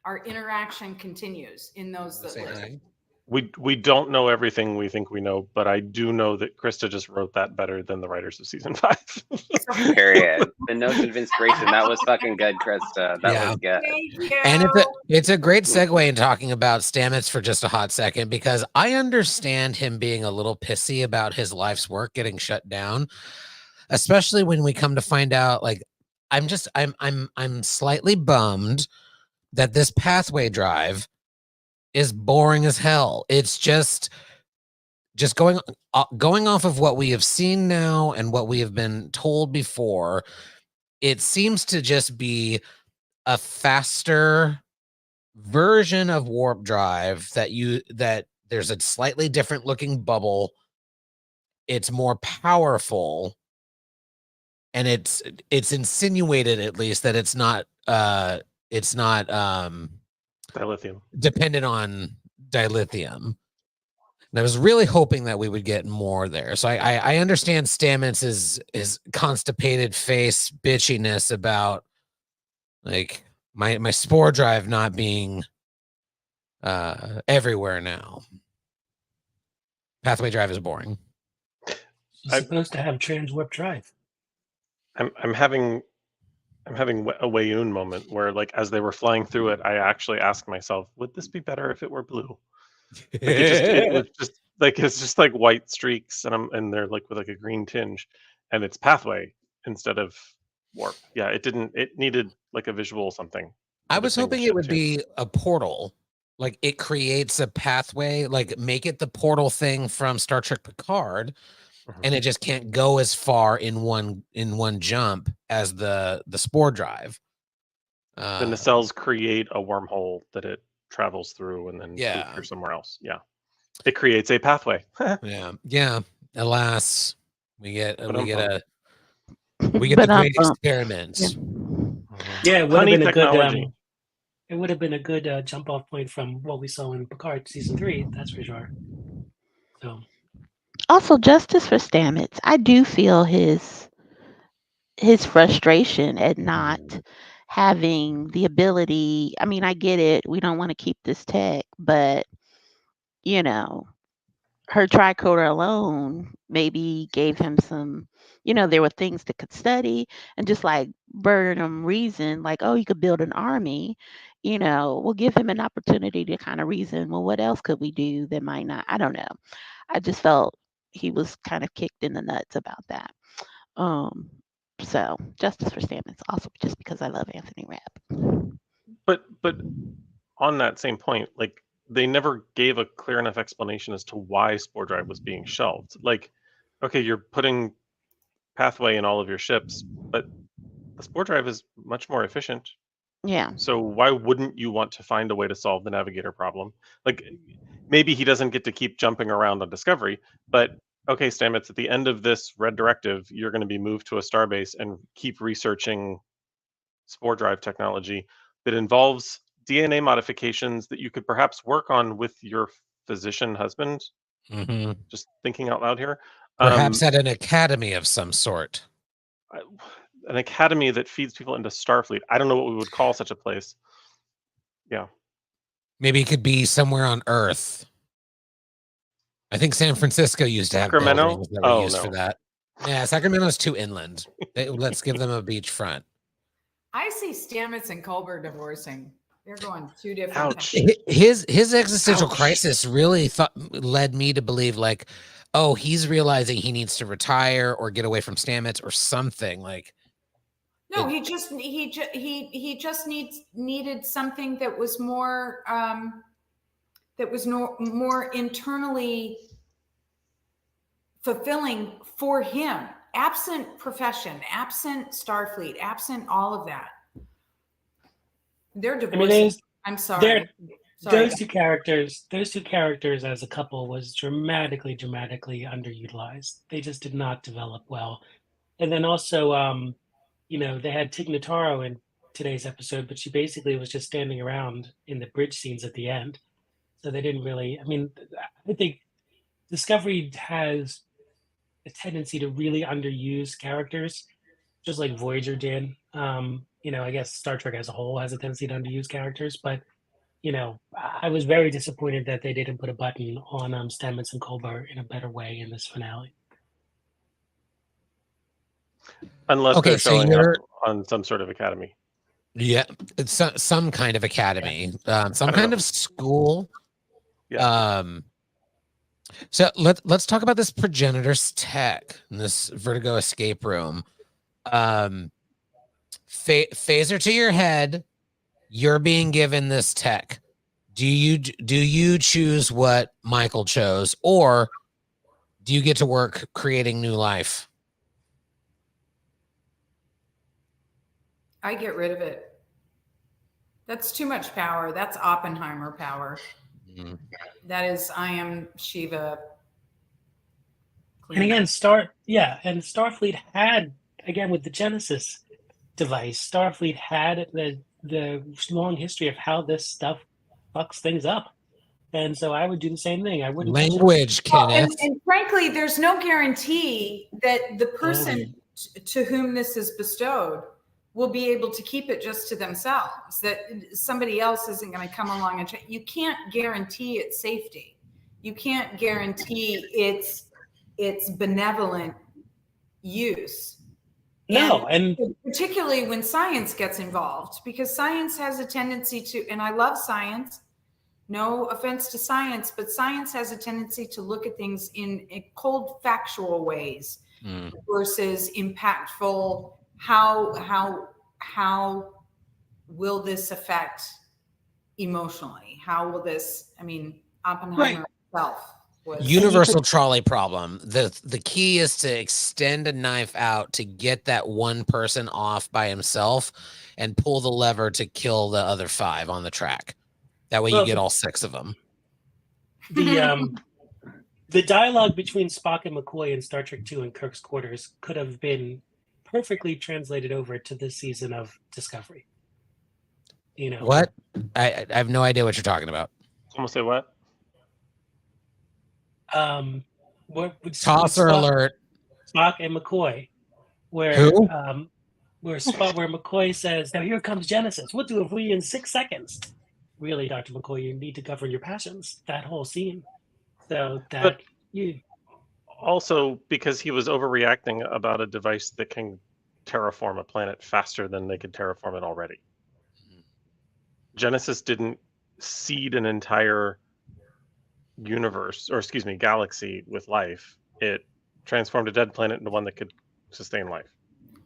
Our interaction continues in those that Say live. hi. We don't know everything we think we know, but I do know that Krista just wrote that better than the writers of season 5. Period. The notion of inspiration. That was fucking good, Krista. That Yeah. was good. Thank you. And it's a great segue in talking about Stamets for just a hot second, because I understand him being a little pissy about his life's work getting shut down, especially when we come to find out, like, I'm slightly bummed that this pathway drive is boring as hell. It's just going off of what we have seen now and what we have been told before. It seems to just be a faster version of warp drive that there's a slightly different looking bubble. It's more powerful, and it's insinuated, at least, that it's not Dilithium. dependent on dilithium. And I was really hoping that we would get more there. So I understand Stamets' his constipated face bitchiness about, like, my spore drive not being everywhere now. Pathway drive is boring. She's supposed to have transwarp drive. I'm having a Wayoon moment where, like, as they were flying through it, I actually asked myself, would this be better if it were blue? Like, it was just like, it's just like white streaks, and they're like with like a green tinge, and it's pathway instead of warp. Yeah, it needed like a visual something. I was hoping it would too. be a portal. Like, it creates a pathway, like make it the portal thing from Star Trek Picard, and it just can't go as far in one jump as the spore drive. The nacelles create a wormhole that it travels through and then Yeah. through somewhere else. Yeah, it creates a pathway. Yeah. Alas, we get But the But great experiment. Yeah, it would have Honey been technology. it would have been a good jump off point from what we saw in Picard season 3. That's for sure. So Also, justice for Stamets. I do feel his frustration at not having the ability. I mean, I get it. We don't want to keep this tech, but her tricorder alone maybe gave him some. There were things that could study, and just like Burnham reasoned, like, oh, you could build an army. We'll give him an opportunity to kind of reason. Well, what else could we do that might not? I don't know. I just felt he was kind of kicked in the nuts about that. So justice for Stamets, also just because I love Anthony Rapp. But on that same point, like, they never gave a clear enough explanation as to why spore drive was being shelved. Like, okay, you're putting pathway in all of your ships, but the spore drive is much more efficient. Yeah. So why wouldn't you want to find a way to solve the navigator problem? Like, maybe he doesn't get to keep jumping around on Discovery, but okay, Stamets, at the end of this red directive, you're going to be moved to a starbase and keep researching spore drive technology that involves DNA modifications that you could perhaps work on with your physician husband. Mhm. Just thinking out loud here. Perhaps at an academy of some sort. An academy that feeds people into Starfleet. I don't know what we would call such a place. Yeah. Maybe it could be somewhere on Earth. I think San Francisco used to have Sacramento? buildings that were Oh, used no. for that. Yeah, Sacramento's too inland. Let's give them a beachfront. I see Stamets and Culber divorcing. They're going two different. Ouch. paths. His existential Ouch. crisis really led me to believe, like, oh, he's realizing he needs to retire or get away from Stamets or something. Like, No, he just needed something that was more more internally fulfilling for him. Absent profession, absent Starfleet, absent all of that. They're divorcing. I'm sorry. those two characters as a couple was dramatically underutilized. They just did not develop well. And then also, they had Tig Notaro in today's episode, but she basically was just standing around in the bridge scenes at the end. So they didn't really, I think Discovery has a tendency to really underuse characters, just like Voyager did. I guess Star Trek as a whole has a tendency to underuse characters, but I was very disappointed that they didn't put a button on Stamets and Culber in a better way in this finale. Unless Okay, they're so showing up you're- on some sort of academy. Yeah, it's some kind of academy, some don't kind know. of school. Yeah. So let's talk about this progenitor's tech in this Vertigo escape room. Phaser to your head. You're being given this tech. Do you choose what Michael chose, or do you get to work creating new life? I get rid of it. That's too much power. That's Oppenheimer power. Mm. That is, I am Shiva. And again, Starfleet had, again, with the Genesis device, Starfleet had the long history of how this stuff fucks things up. And so I would do the same thing. I wouldn't touch it. Language, Well, Kenneth. and frankly, there's no guarantee that the person to whom this is bestowed will be able to keep it just to themselves, that somebody else isn't going to come along and you can't guarantee its safety. You can't guarantee its benevolent use. No, and Particularly when science gets involved, because science has a tendency to, and I love science, no offense to science, but science has a tendency to look at things in cold factual ways versus impactful. How will this affect emotionally? How will this, Oppenheimer itself was Universal trolley problem. The key is to extend a knife out to get that one person off by himself and pull the lever to kill the other 5 on the track. That way you get all 6 of them. the dialogue between Spock and McCoy in Star Trek II in Kirk's quarters could have been perfectly translated over to this season of Discovery. What? I have no idea what you're talking about. Almost say what? Tosser alert. Spock and McCoy, where Who? where McCoy says, "Now here comes Genesis. What do we in 6 seconds?" Really, Dr. McCoy, you need to govern your passions. That whole scene. So that But also because he was overreacting about a device that can terraform a planet faster than they could terraform it already. Genesis didn't seed an entire galaxy with life. It transformed a dead planet into one that could sustain life.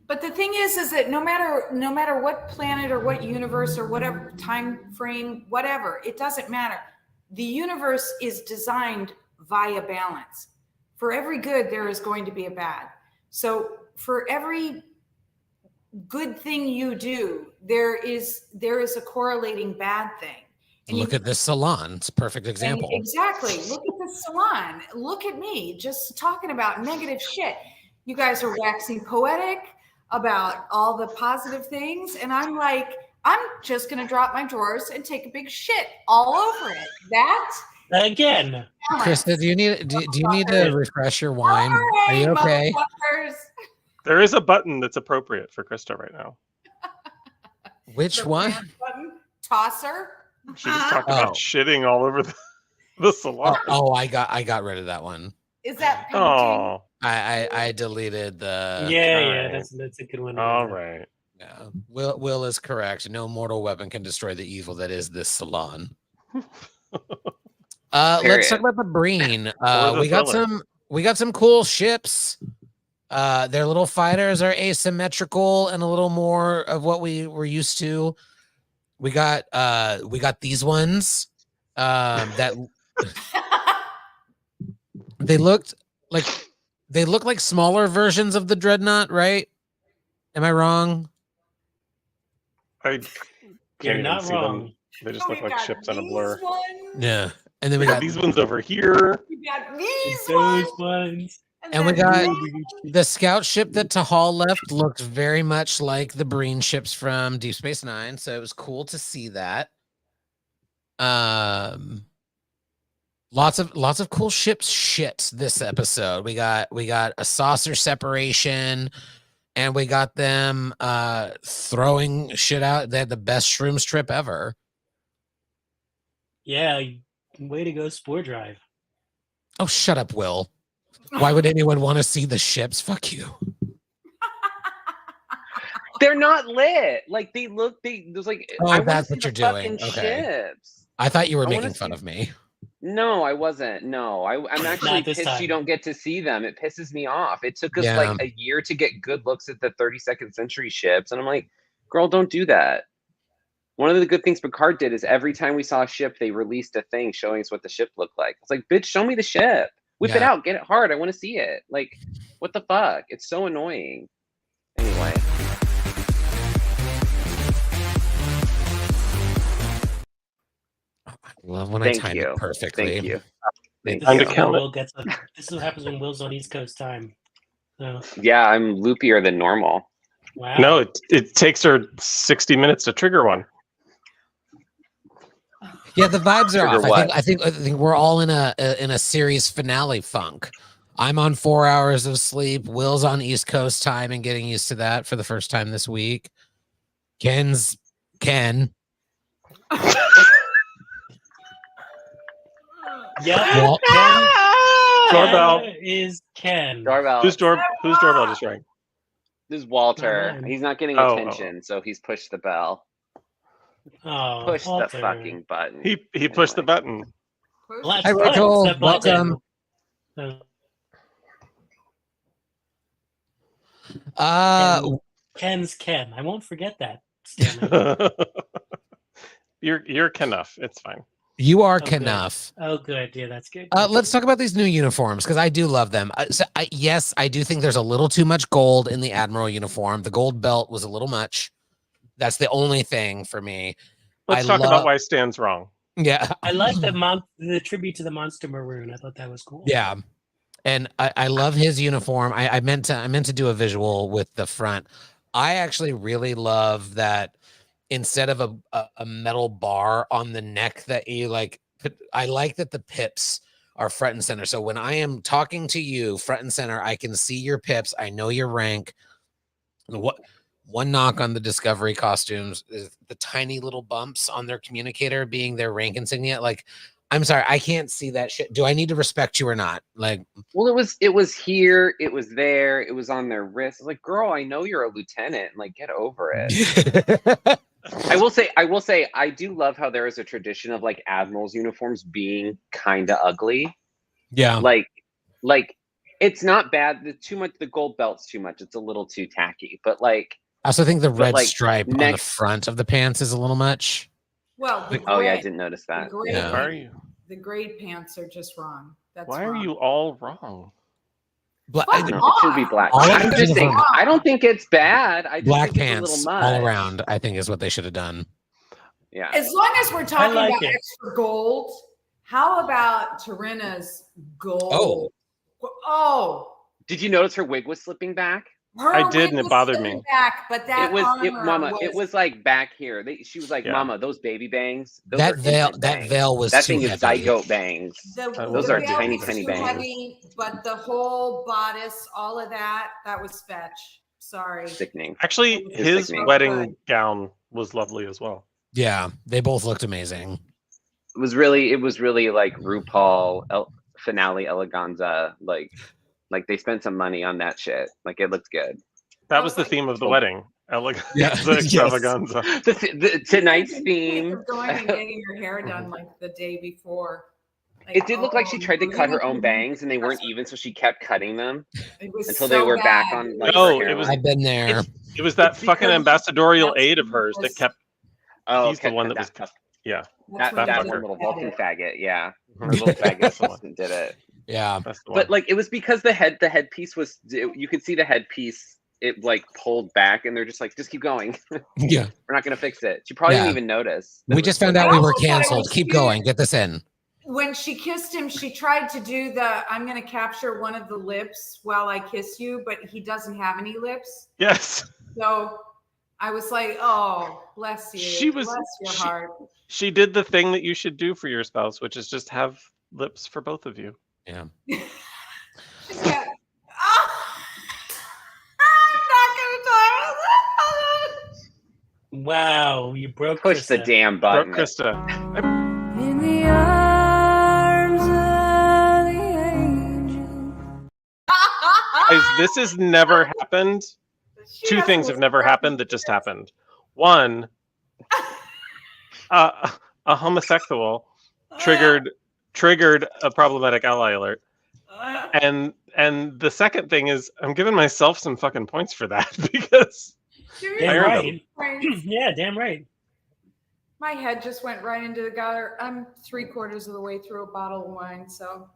But the thing is that no matter what planet or what universe or whatever time frame, whatever, it doesn't matter. The universe is designed via balance. For every good, there is going to be a bad. So for every good thing you do, there is a correlating bad thing. And Look at this salon. It's a perfect example. Exactly. Look at the salon. Look at me just talking about negative shit. You guys are waxing poetic about all the positive things. And I'm like, I'm just going to drop my drawers and take a big shit all over it. That again, Krista, do you need to refresh your wine? Are you okay? There is a button that's appropriate for Krista right now. Which one? Button, tosser. She just talked about shitting all over the salon. I got rid of that one. Is that painting? Oh, I deleted the. yeah, right. that's a good one. all right. Yeah. Will is correct. No mortal weapon can destroy the evil that is this salon. Let's talk about the Breen. Or the We got some cool ships. Their little fighters are asymmetrical and a little more of what we were used to. We got these ones that they look like smaller versions of the Dreadnought, right? Am I wrong? I You're can't even not see wrong. them. They just Oh, look we like got ships on a these blur. ones. Yeah. And then we We got got these ones over here. We got these Those ones. ones. And we then got they- the scout ship that Tahal left looked very much like the Breen ships from Deep Space Nine, so it was cool to see that. Lots of cool ships shit this episode. We got a saucer separation, and we got them throwing shit out. They had the best shrooms trip ever. Yeah, way to go, Spore Drive. Oh, shut up, Will. Why would anyone want to see the ships? Fuck you. They're not lit. Like they look. There's like. Oh, I wanna that's see what the you're doing. fucking Okay. Ships. I thought you were I wanna making fun see- of me. No, I wasn't. No, I'm actually this pissed you time. don't get to see them. It pisses me off. It took us Yeah. like a year to get good looks at the 32nd century ships, and I'm like, girl, don't do that. One of the good things Picard did is every time we saw a ship, they released a thing showing us what the ship looked like. It's like, bitch, show me the ship. Whip it Yeah. out. Get it hard. I want to see it. Like, what the fuck? It's so annoying. Anyway. I love when I Thank time you. it perfectly. Thank you. Thank This Time to is you. when count it. Will gets up. This is what happens when Will's on East Coast time. So, Yeah, I'm loopier than normal. wow. No, it takes her 60 minutes to trigger one. Yeah, the vibes are Trigger off. what? I think we're all in a series finale funk. I'm on 4 hours of sleep. Will's on East Coast time and getting used to that for the first time this week. Ken. Yep. Well, Doorbell. Ken is Ken. Doorbell. Whose doorbell just rang? This is Walter. mine. He's not getting Oh, attention, so he's pushed the bell. Oh, Push Walter. the fucking button. He pushed the Anyway. button. Let's Hi, push Rachel. the button. Welcome. Ken. Ken's Ken. I won't forget that. Stanley. You're Kenough. It's fine. you are Okay. Kenough. Oh, good. Yeah, that's good. Let's talk about these new uniforms because I do love them. Yes, I do think there's a little too much gold in the Admiral uniform. The gold belt was a little much. That's the only thing for me. Let's I talk love- about why Stan's wrong. Yeah. I like the tribute to the Monster Maroon. I thought that was cool. Yeah. And I love his uniform. I meant to do a visual with the front. I actually really love that instead of a metal bar on the neck that you like, I like that the pips are front and center. So when I am talking to you front and center, I can see your pips. I know your rank. What one knock on the Discovery costumes is the tiny little bumps on their communicator being their rank insignia. Like, I'm sorry, I can't see that shit. Do I need to respect you or not? Like, Well, it was here, it was there, it was on their wrist. Like, girl, I know you're a lieutenant. Like, get over it. I will say, I do love how there is a tradition of like admirals' uniforms being kind of ugly. yeah. Like it's not bad. The gold belt's too much. It's a little too tacky. But like, I also think the But, red like, stripe on the next- front of the pants is a little much. Well, the oh yeah, I gray- didn't notice the that. gray, Yeah. Why are you? the gray pants are just wrong. That's Why are wrong. you all wrong? Black, Fuck No, off. it should be black. All of I'm the just saying. uniform- I don't think it's bad. I just black think it's a pants little much. all around, I think is what they should have done. Yeah. As long as we're talking like about it. extra gold, how about Tarina's gold? Oh. Oh, Did you notice her wig was slipping back? her I did, wig and it was bothered slipping me. Back, but that Mama. It was like back here. She was like, Yeah. Mama, those baby bangs. Those That are veil, infant that bangs. veil was That too thing is heavy. zygote bangs. Those the are veil tiny, was tiny too bangs. heavy, but the whole bodice, all of that was fetch. Sorry. Sickening. Actually, It's his sickening. wedding gown was lovely as well. Yeah, they both looked amazing. It was really like RuPaul finale eleganza. Like they spent some money on that shit. Like it looked good. That I was was the like- theme of the wedding. Elegance Yeah, extravaganza. Tonight's Think theme. of going and getting your hair done like the day before. Like, It did look like she tried to cut her own oh, bangs and they weren't even, so she kept cutting them It was until so they were back bad. on. Like, No, her it was- hairline. I've been there. It was that It's fucking because ambassadorial that's aid of hers that because- kept. Oh, he's the one that was. That's that what that that she one fucker. little did. Vulcan faggot. Yeah, her Mhm. little faggot That's the one. assistant did it. Yeah. That's the one. But like it was because the headpiece was. You could see the headpiece. It like pulled back, and they're just like, just keep going. Yeah. We're not gonna fix it. She probably Yeah. didn't even notice. that We it just was found like- out we were also thought it canceled. was Keep cute. going. Get this in. when she kissed him, she tried to do the I'm going to capture one of the lips while I kiss you, but he doesn't have any lips. Yes. So I was like, oh, bless you. Bless your heart. She did the thing that you should do for your spouse, which is just have lips for both of you. Yeah. She's got, I'm not going to talk about that. Wow, you broke Push the Krista. damn Brooke, button. Krista, In the arms of the angel. guys, this has never happened. She Two has things the have never most happened that just happened. One, a homosexual triggered a problematic ally alert, and the second thing is I'm giving myself some fucking points for that because Seriously, I Damn earned right. right. Yeah, damn right. My head just went right into the gutter. I'm 3/4 of the way through a bottle of wine, so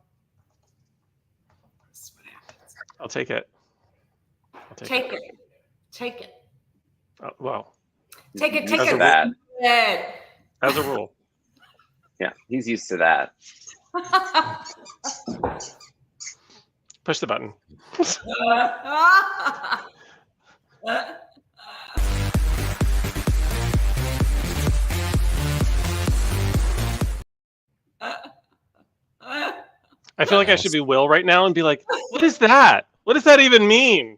that's what happens. I'll take it. Take it. Take it. Well, Take it. Used Take to it. that. Red. as a rule. Yeah, he's used to that. Push the button. I feel like I should be Will right now and be like, what is that? What does that even mean?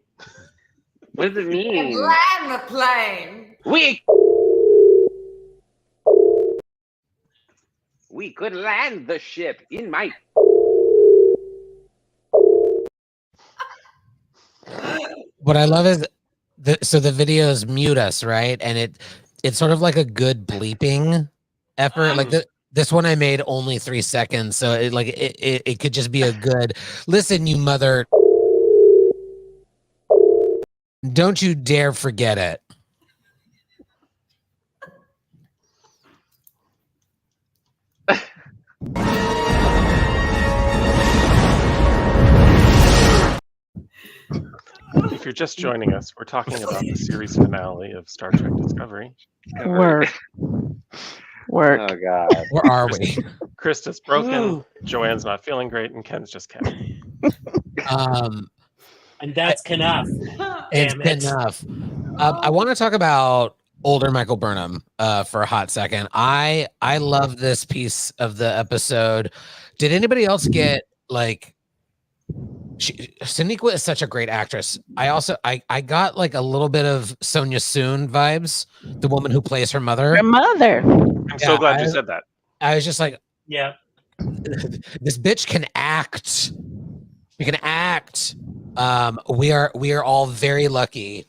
What does it mean? Land the plane. We could land the ship in my. What I love is the videos mute us, right? And it's sort of like a good bleeping effort. Like this one I made only 3 seconds, so it could just be a good listen, you mother. Don't you dare forget it. If you're just joining us, we're talking about the series finale of Star Trek Discovery. Work. Work. Oh God. Where are we? Krista's broken, Ooh. Joanne's not feeling great, and Ken's just Ken. And that's enough. It's Damn it. enough. I want to talk about older Michael Burnham for a hot second. I love this piece of the episode. Did anybody else get like? Sonequa is such a great actress. I got like a little bit of Sonia Soon vibes, the woman who plays her mother. Your mother. I'm so Yeah, glad you said that. I was just like, Yeah. this bitch can act. She can act. We are all very lucky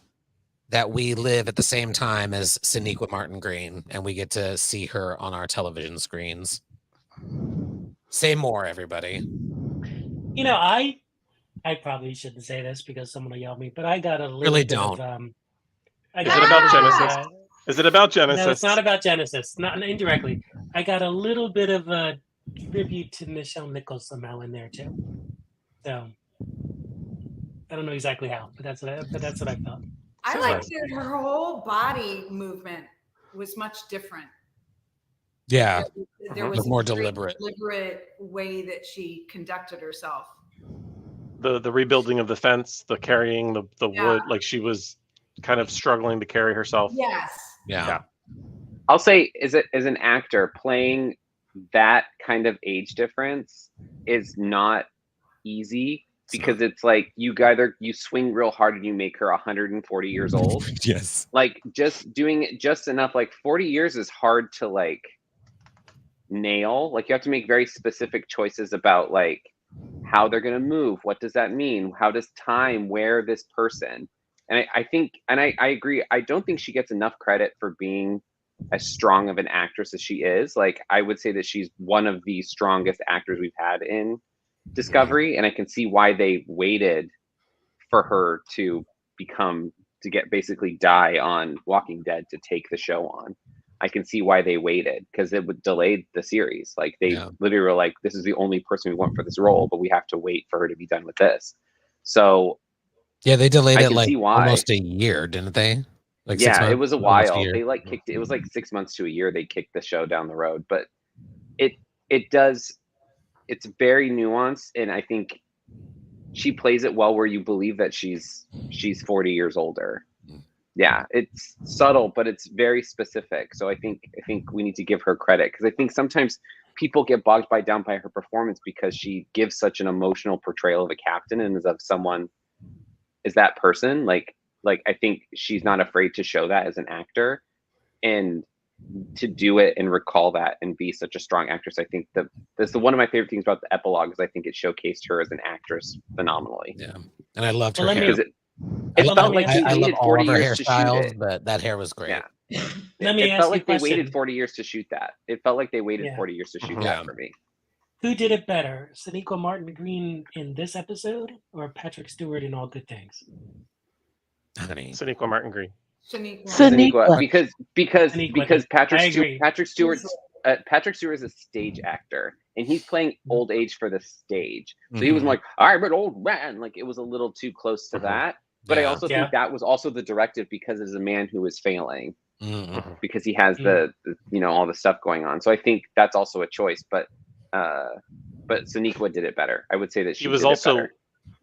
that we live at the same time as Sonequa Martin Green, and we get to see her on our television screens. Say more, everybody. You know, I probably shouldn't say this because someone will yell at me, but I got a little Really bit don't. of Is it about Genesis? Is it about Genesis? No, it's not about Genesis. Not indirectly. I got a little bit of a tribute to Nichelle Nichols somehow in there too. So I don't know exactly how, but that's what I felt. I So liked that her whole body movement was much different. Yeah, There was Looked a more very deliberate. deliberate way that she conducted herself. The rebuilding of the fence, the carrying the Yeah. wood, like she was kind of struggling to carry herself. Yes. yeah. I'll say, as an actor, playing that kind of age difference is not easy because it's like you swing real hard and you make her 140 years old. Yes. Like just doing it just enough. Like 40 years is hard to like nail. Like you have to make very specific choices about like how they're going to move. What does that mean? How does time wear this person? And I think, and I agree, I don't think she gets enough credit for being as strong of an actress as she is. Like I would say that she's one of the strongest actors we've had in Discovery, and I can see why they waited for her to get basically die on Walking Dead to take the show on. I can see why they waited because it would delay the series. Like they literally were like, this is the only person we want for this role, but we have to wait for her to be done with this. So Yeah, they delayed I it can like see why. almost a year, didn't they? Like 6 yeah, months, it was a almost while. year. They like kicked it was like 6 months to a year they kicked the show down the road, but it does it's very nuanced, and I think she plays it well where you believe that she's 40 years older. Yeah, it's subtle, but it's very specific. So I think we need to give her credit, because I think sometimes people get bogged down by her performance because she gives such an emotional portrayal of a captain and is of someone, is that person. Like I think she's not afraid to show that as an actor, and to do it and recall that and be such a strong actress. I think that's one of my favorite things about the epilogue, is I think it showcased her as an actress phenomenally. Yeah, and I loved her Well, let hair. me- It felt like they I love waited all 40 of her years to shoot hairstyles, it. but that hair was great. Yeah. Let me It ask felt you like a they question. waited 40 years to shoot that. It felt like they waited Yeah. 40 years to shoot Yeah. that for me. Who did it better, Sonequa Martin Green in this episode or Patrick Stewart in All Good Things? Honey. Sonequa Martin Green. Shaniqua. Sonequa. Because Sonequa. I agree. Patrick Stewart is a stage actor, and he's playing old age for the stage. So he was Mhm. like, I'm an old man. Like, it was a little too close to that. But I Yeah. also Yeah. think that was also the directive, because as a man who is failing, Mhm. because he has the all the stuff going on. So I think that's also a choice. But Sonequa did it better. I would say that she He was did it also better.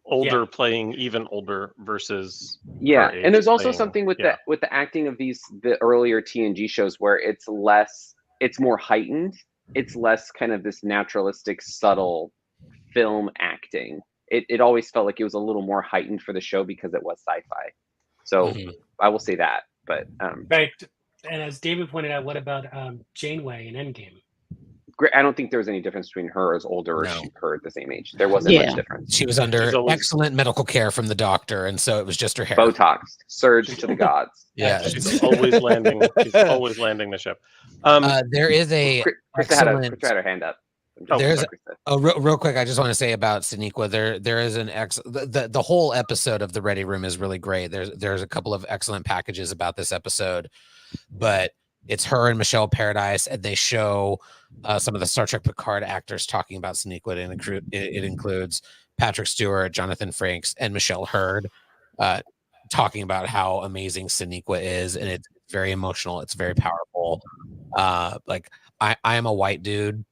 older, Yeah. playing even older versus Yeah, her age and there's also playing- something with yeah. the acting of the earlier TNG shows where it's more heightened. It's less kind of this naturalistic, subtle film acting. It always felt like it was a little more heightened for the show because it was sci-fi. So Mhm. I will say that. But Right. And as David pointed out, what about Janeway in Endgame? I don't think there was any difference between her as older or No. her at the same age. There wasn't Yeah. much difference. She was under She's always- excellent medical care from the doctor, and so it was just her hair. Botox surged to the gods. Yeah. She's always landing. She's always landing the ship. There is a Krista had excellent. her hand up. There's- Sorry, Krista. Oh, real quick, I just want to say about Sonequa. There is an the whole episode of the Ready Room is really great. There's a couple of excellent packages about this episode, but it's her and Michelle Paradise, and they show some of the Star Trek Picard actors talking about Sonequa. It includes Patrick Stewart, Jonathan Frakes, and Michelle Hurd talking about how amazing Sonequa is, and it's very emotional. It's very powerful. Like I am a white dude,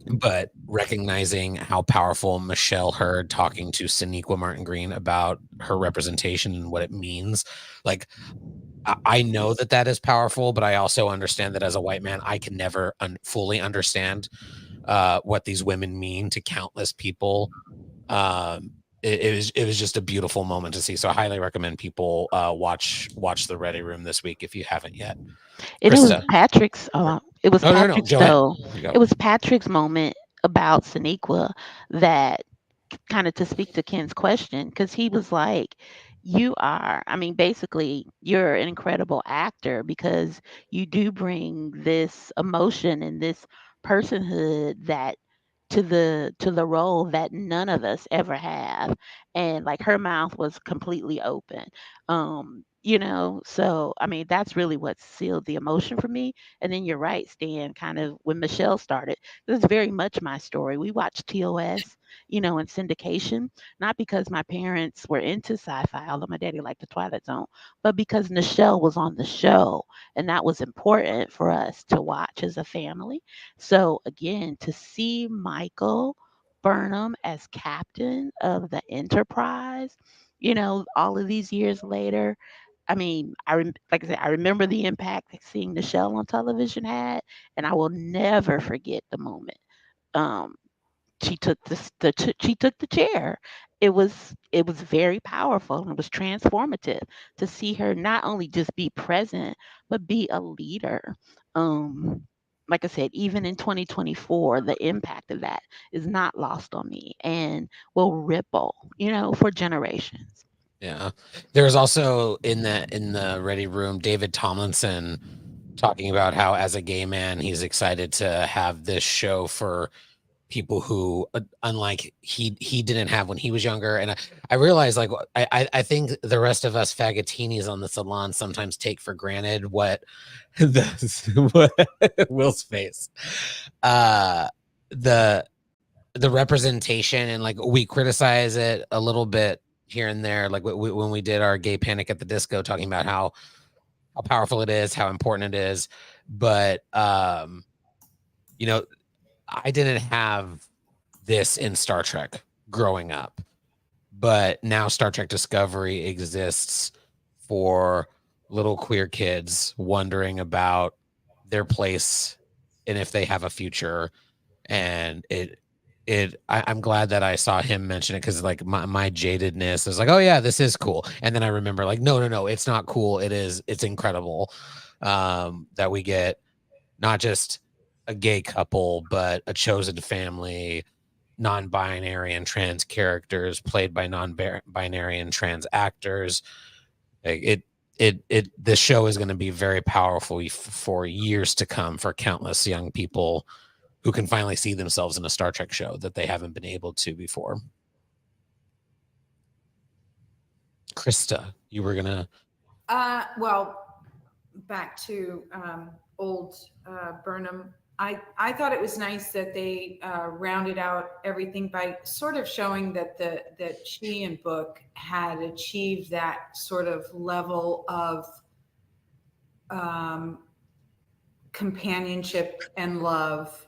but recognizing how powerful Michelle Hurd talking to Sonequa Martin Green about her representation and what it means, like I know that is powerful, but I also understand that as a white man, I can never fully understand what these women mean to countless people. It was just a beautiful moment to see. So I highly recommend people watch the Ready Room this week if you haven't yet. It was Krista. Patrick's. It was No, Patrick's Joanne. though. There you go. It was Patrick's moment about Sonequa that kind of to speak to Ken's question, because he was like, basically, you're an incredible actor because you do bring this emotion and this personhood that to the role that none of us ever have. And like her mouth was completely open. So that's really what sealed the emotion for me. And then you're right, Stan, kind of when Michelle started, this is very much my story. We watched TOS, in syndication, not because my parents were into sci-fi, although my daddy liked the Twilight Zone, but because Nichelle was on the show, and that was important for us to watch as a family. So again, to see Michael Burnham as captain of the Enterprise, all of these years later, like I said, I remember the impact that seeing Nichelle on television had, and I will never forget the moment. She took the chair. It was very powerful, and it was transformative to see her not only just be present but be a leader. Like I said, even in 2024, the impact of that is not lost on me and will ripple, for generations. Yeah. There's also in the Ready Room, David Tomlinson talking about how as a gay man, he's excited to have this show for people who unlike he didn't have when he was younger. And I realize, like, I think the rest of us faggotinis on the salon sometimes take for granted what Will's face, the representation, and like we criticize it a little bit here and there, like when we did our Gay Panic at the Disco, talking about how powerful it is, how important it is. But I didn't have this in Star Trek growing up. But now Star Trek Discovery exists for little queer kids wondering about their place and if they have a future. And I'm glad that I saw him mention it, because like my jadedness is like, oh yeah, this is cool. And then I remember like, no, it's not cool. It's incredible that we get not just a gay couple, but a chosen family, non-binary and trans characters played by non-binary and trans actors. Like this show is going to be very powerful for years to come for countless young people who can finally see themselves in a Star Trek show that they haven't been able to before. Krista, you were gonna. Well, back to old Burnham. I thought it was nice that they rounded out everything by sort of showing that that she and Book had achieved that sort of level of companionship and love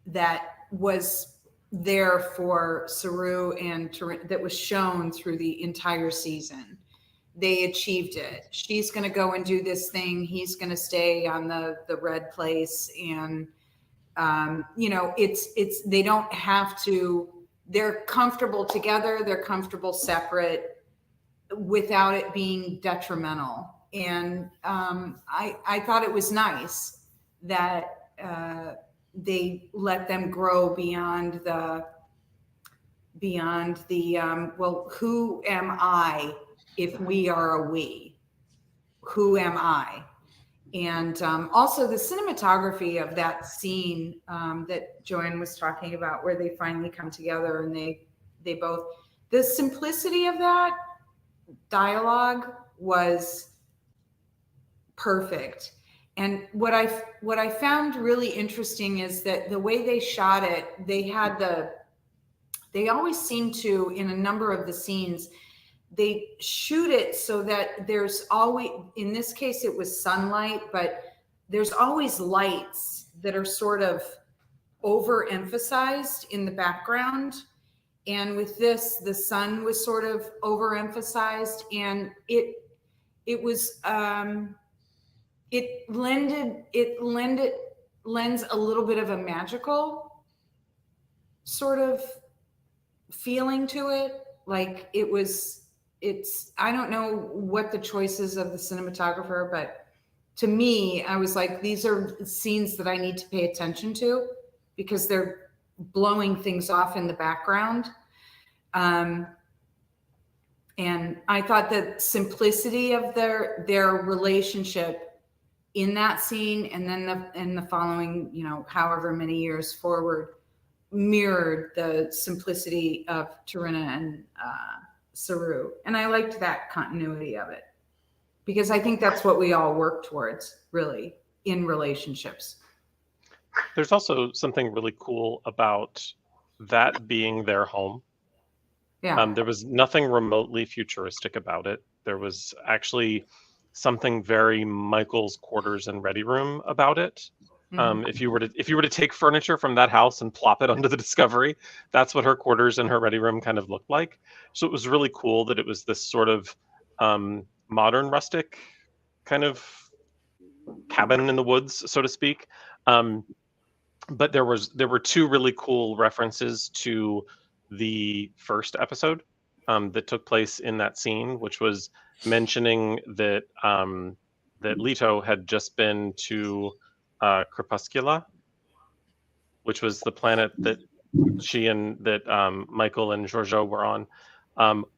that was there for Saru and that was shown through the entire season. They achieved it. She's going to go and do this thing. He's going to stay on the red place. And, it's, they don't have to, they're comfortable together. They're comfortable separate without it being detrimental. And I thought it was nice that they let them grow beyond the well, who am I if we are a we? Who am I? And also the cinematography of that scene that Joanne was talking about, where they finally come together and they both, the simplicity of that dialogue was perfect. And what I found really interesting is that the way they shot it, they always seem to, in a number of the scenes, they shoot it so that there's always, in this case it was sunlight, but there's always lights that are sort of overemphasized in the background. And with this, the sun was sort of overemphasized, and it was it lends a little bit of a magical sort of feeling to it. Like it's, I don't know what the choices of the cinematographer, but to me, I was like, these are scenes that I need to pay attention to because they're blowing things off in the background. And I thought the simplicity of their relationship in that scene, and then in the following, however many years forward, mirrored the simplicity of T'Rina and Saru. And I liked that continuity of it, because I think that's what we all work towards, really, in relationships. There's also something really cool about that being their home. Yeah. There was nothing remotely futuristic about it. There was actually something very Michael's quarters and ready room about it. If you were to take furniture from that house and plop it onto the Discovery, that's what her quarters and her ready room kind of looked like. So it was really cool that it was this sort of modern rustic kind of cabin in the woods, so to speak. But there were two really cool references to the first episode that took place in that scene, which was mentioning that that Leto had just been to Crepuscula, which was the planet that Michael and Georgiou were on,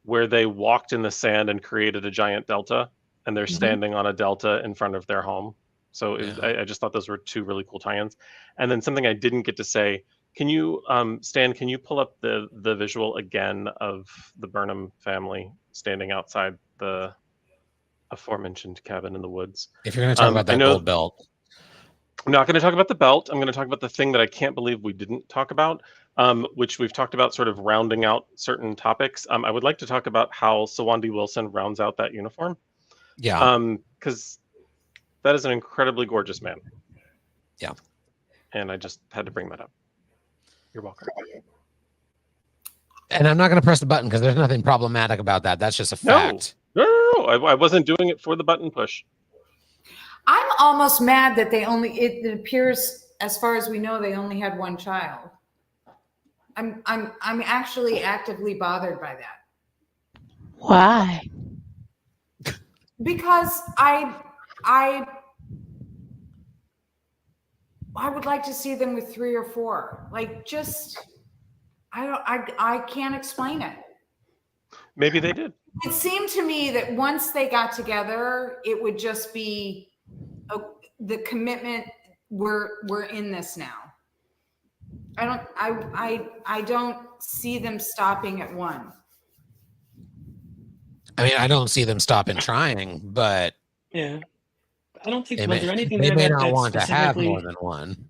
where they walked in the sand and created a giant delta, and they're standing on a delta in front of their home. So I just thought those were two really cool tie-ins. And then something I didn't get to say, can you, Stan, can you pull up the visual again of the Burnham family standing outside the aforementioned cabin in the woods? If you're going to talk about that gold belt. I'm not going to talk about the belt. I'm going to talk about the thing that I can't believe we didn't talk about, which we've talked about sort of rounding out certain topics. I would like to talk about how Sawandi Wilson rounds out that uniform. Yeah. Because that is an incredibly gorgeous man. Yeah. And I just had to bring that up. You're welcome. And I'm not going to press the button because there's nothing problematic about that. That's just a No. fact. No. I wasn't doing it for the button push. I'm almost mad that it appears, as far as we know, they only had one child. I'm actually actively bothered by that. Why? Because I would like to see them with 3 or 4. Like, just I can't explain it. Maybe they did. It seemed to me that once they got together, it would just be the commitment. We're in this now. I don't see them stopping at 1. I mean, I don't see them stopping trying, but Yeah. I don't think they was there anything may there that, not that want to have specifically- more than one.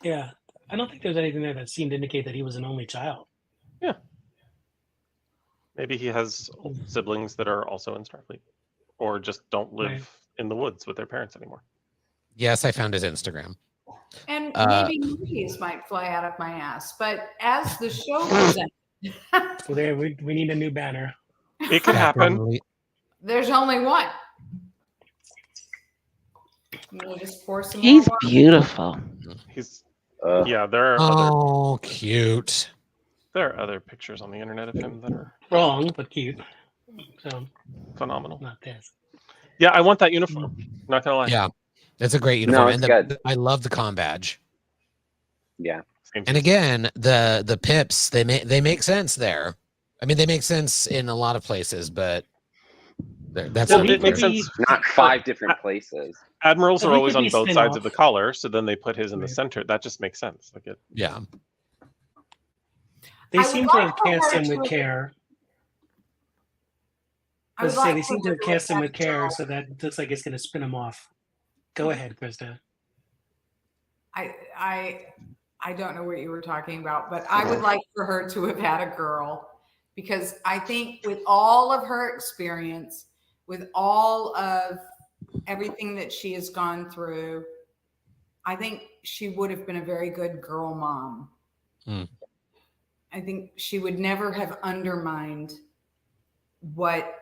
Yeah. I don't think there's anything there that seemed to indicate that he was an only child. Maybe he has siblings that are also in Starfleet, or just don't live Right. in the woods with their parents anymore. Yes, I found his Instagram. And Uh, maybe movies might fly out of my ass. But as the show presents, So there, we need a new banner. It could happen. there's only one. We'll just pour some He's more water. beautiful. He's Uh, yeah. There are Oh, cute. other pictures on the internet of him that are Wrong, but cute. So phenomenal. not this. Yeah, I want that uniform. Not gonna lie. Yeah, it's a great uniform, it's and good. I love the comm badge. yeah. Same And again, the pips they make sense there. I mean, they make sense in a lot of places, but that's Well, not it makes fair. sense. Not 5 different places. Admirals So are he always could on be both sides spin-off. of the collar, so then they put his in the Right. center. That just makes sense. Like it. Yeah, They I would seem to have like for cast her him with to- care. I would Let's say they like seem for to her have cast him have with care, Joe. so that looks like it's going to spin him off. Go ahead, Krista. I don't know what you were talking about, but I would like for her to have had a girl, because I think with all of her experience, with all of everything that she has gone through, I think she would have been a very good girl mom. Hmm. I think she would never have undermined what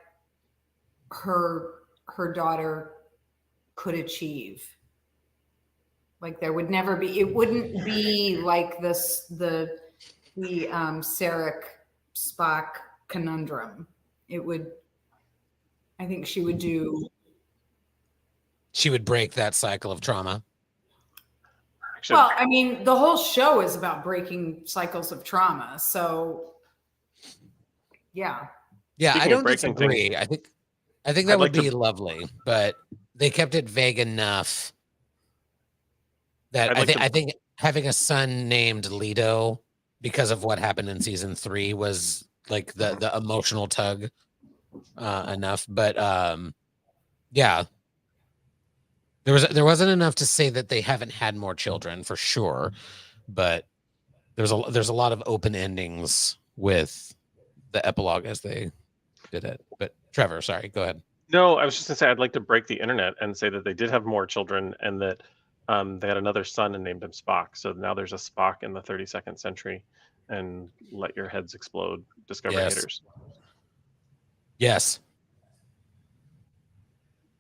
her daughter could achieve. Like, there would never be, it wouldn't be like this, the Sarek Spock conundrum. It would, I think she would do. she would break that cycle of trauma. Actually, Well, I mean, the whole show is about breaking cycles of trauma. So, yeah. Yeah, I Speaking of don't breaking disagree. I think that I'd would like to- be lovely, but they kept it vague enough that I'd like I think having a son named Leto because of what happened in season 3 was like the emotional tug enough. But yeah, there wasn't enough to say that they haven't had more children for sure, but there's a lot of open endings with the epilogue as they did it. But Trevor, sorry, go ahead. No, I was just gonna say I'd like to break the internet and say that they did have more children and that they had another son and named him Spock. So now there's a Spock in the 32nd century, and let your heads explode, Discovery Yes. haters. Yes.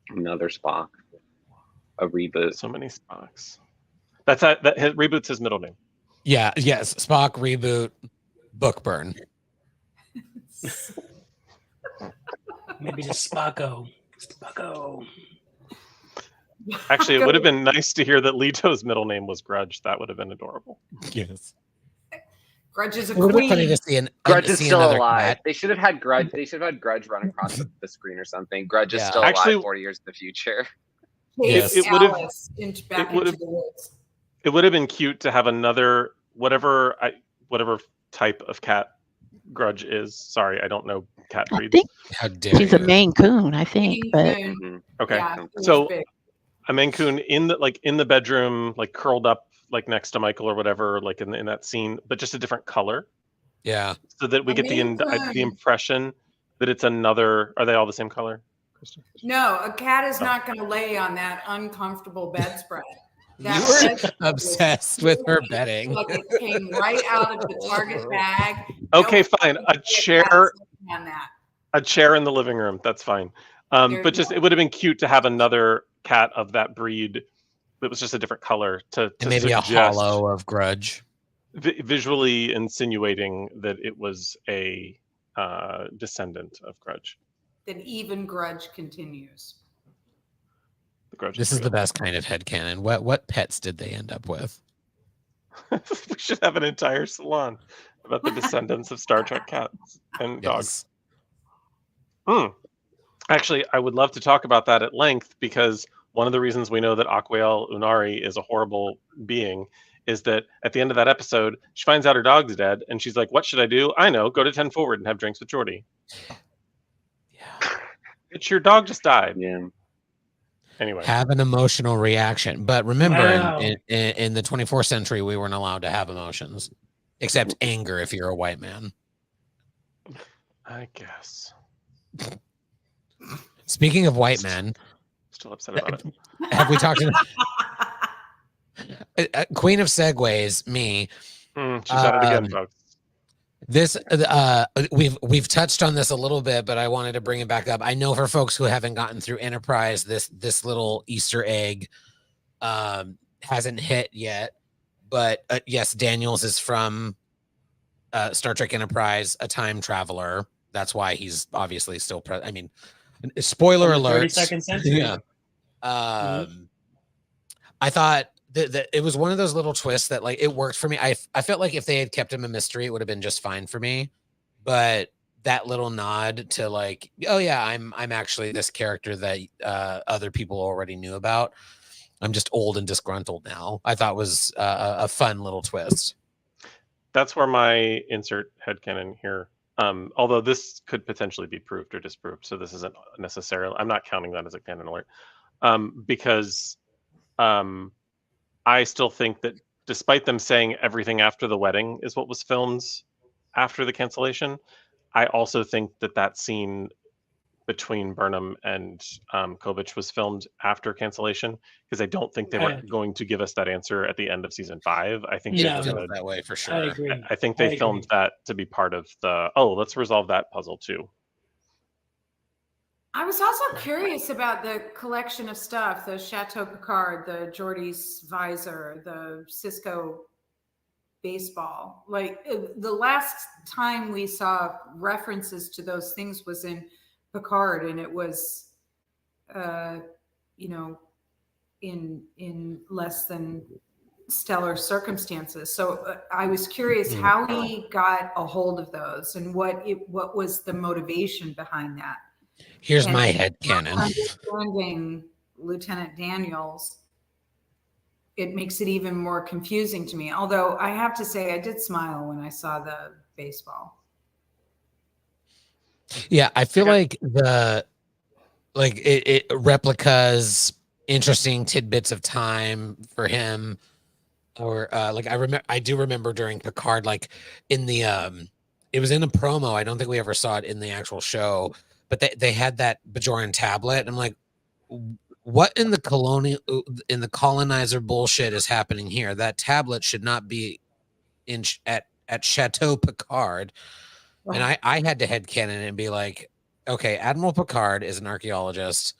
Another Spock. A reboot. So many Spocks. That reboots his middle name. Yeah, yes. Spock reboot, book burn. Maybe just Spocko. Spocko. Actually, it would have been nice to hear that Leto's middle name was Grudge. That would have been adorable. Yes. Grudge is a It would have been funny queen. to see Grudge is see still another alive. cat. They should have had Grudge. They should have had Grudge run across the screen or something. Grudge is Yeah. still Actually- alive 40 years in the future. Yes. Chase It would've- Alice back it would've- into the woods. It would have been cute to have another whatever type of cat Grudge is. Sorry, I don't know cat I breeds. think How dare she's a you. Maine Coon, I think. Maine But Coon. Mhm. Okay, Yeah, it was so big. a Maine Coon in the bedroom, like curled up, like next to Michael or whatever, like in that scene, but just a different color, Yeah. so that we A get the Maine Coon. impression that it's another. Are they all the same color? Kristen? No, a cat is Oh. not going to lay on that uncomfortable bedspread. That You were red was obsessed with her really betting. like it came right out of the Target bag. Okay, No fine. one A could chair, pass on that. a chair in the living room. That's fine. There But you just go. it would have been cute to have another cat of that breed that was just a different color to And maybe a suggest hollow of Grudge. visually insinuating that it was a descendant of Grudge. Then even Grudge continues. The Grudge. This is the best kind of headcanon. What pets did they end up with? We should have an entire salon about the descendants of Star Trek cats and dogs. Yes. Actually, I would love to talk about that at length, because one of the reasons we know that Aquael Unari is a horrible being is that at the end of that episode, she finds out her dog's dead, and she's like, "What should I do? I know, go to 10 Forward and have drinks with Geordi." Yeah. It's your dog just died. Yeah. Anyway, Have an emotional reaction. But remember, Wow. in the 24th century, we weren't allowed to have emotions, except anger if you're a white man. I guess. Speaking of white men, Still upset about it. have we talked Queen of Segways, me. She's at it again, folks. This we've touched on this a little bit, but I wanted to bring it back up. I know for folks who haven't gotten through Enterprise, this little Easter egg hasn't hit yet. But yes, Daniels is from Star Trek Enterprise, a time traveler. That's why he's obviously still I mean, spoiler From the alert. 32nd century. Yeah. I thought that it was one of those little twists that like it worked for me. I felt like if they had kept him a mystery, it would have been just fine for me. But that little nod to like, oh yeah, I'm actually this character that other people already knew about. I'm just old and disgruntled now. I thought was a fun little twist. That's where my insert headcanon here. Although this could potentially be proved or disproved, so this isn't necessarily. I'm not counting that as a canon alert, because I still think that despite them saying everything after the wedding is what was filmed after the cancellation, I also think that scene between Burnham and Kovich was filmed after cancellation, because I don't think they were going to give us that answer at the end of season 5. I think Yeah, they feels that way for sure. I agree. I think they filmed that to be part of the, let's resolve that puzzle too. I was also curious about the collection of stuff, the Chateau Picard, the Geordi's visor, the Cisco baseball. Like the last time we saw references to those things was in Picard, and it was, in less than stellar circumstances. So I was curious how he got a hold of those and what was the motivation behind that. Here's And my headcanon. Understanding Lieutenant Daniels, it makes it even more confusing to me. Although I have to say, I did smile when I saw the baseball. Yeah, I feel like it replicas interesting tidbits of time for him, or I do remember during Picard, like in the it was in a promo. I don't think we ever saw it in the actual show, but they had that Bajoran tablet. And I'm like, what in the colonizer bullshit is happening here? That tablet should not be at Chateau Picard. And I had to headcanon and be like, okay, Admiral Picard is an archaeologist.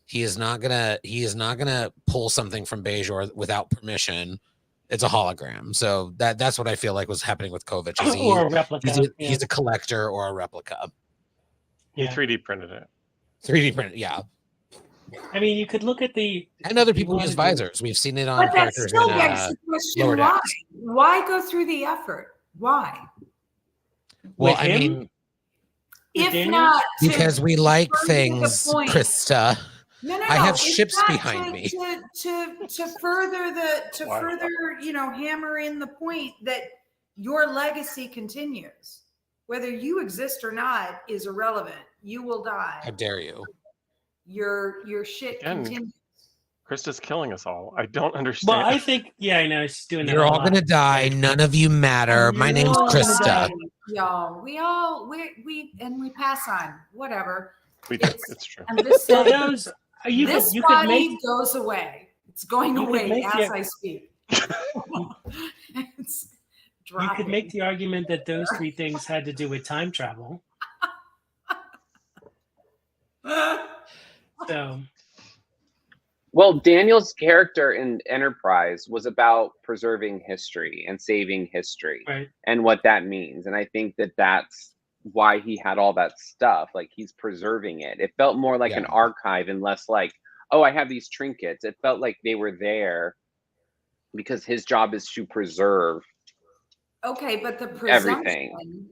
He is not gonna pull something from Bajor without permission. It's a hologram. So that's what I feel like was happening with Kovich. Or a replica. He's a collector or a replica. He 3D printed it. 3D printed, yeah. I mean, you could look at and other people use visors. We've seen it on But that characters still in begs the question: Lower why? Decks. Why go through the effort? Why? Well, With I him? mean, If Daniels? not to because we like further the things, point. Krista. No, I have it's ships not behind me. To further hammer in the point that your legacy continues. Whether you exist or not is irrelevant. You will die. How dare you? Your shit Again, continues. Krista's killing us all. I don't understand. Well, I think, I know she's doing that. You're a all lot. gonna die. None of you matter. My You're name's all gonna Krista. die. Y'all, we pass on. Whatever. We do. It's true. I'm just So saying. those, you This could body make goes away. It's going You could away make as the- I speak. It's You dropping. could make the argument that those three things had to do with time travel. So Well, Daniel's character in Enterprise was about preserving history and saving history right. and what that means. And I think that that's why he had all that stuff. Like he's preserving it. It felt more like an Yeah. archive and less like, oh, I have these trinkets. It felt like they were there because his job is to preserve. Okay, but the Everything. presumption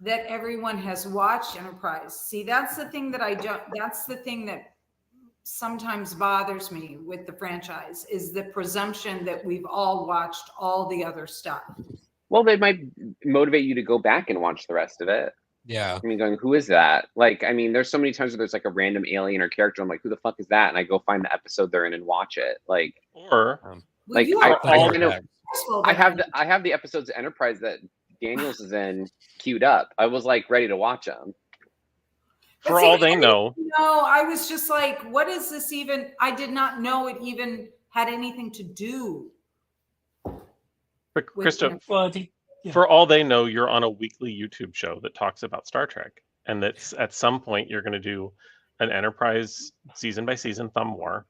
that everyone has watched Enterprise. See, that's the thing that I don't, that's the thing that sometimes bothers me with the franchise is the presumption that we've all watched all the other stuff. Well, they might motivate you to go back and watch the rest of it. Yeah. I mean, going, who is that? Like, I mean, there's so many times where there's like a random alien or character. I'm like, who the fuck is that? And I go find the episode they're in and watch it. Like, Or Well, like you I, are I, all know, successful, I but- have the episodes of Enterprise that Daniels is in queued up. I was like ready to watch them. But for see, all they I know, didn't know, I was just like, what is this even? I did not know it even had anything to do. but with Krista, Well, yeah. for all they know, you're on a weekly YouTube show that talks about Star Trek, and that's at some point you're going to do an Enterprise season by season thumb war,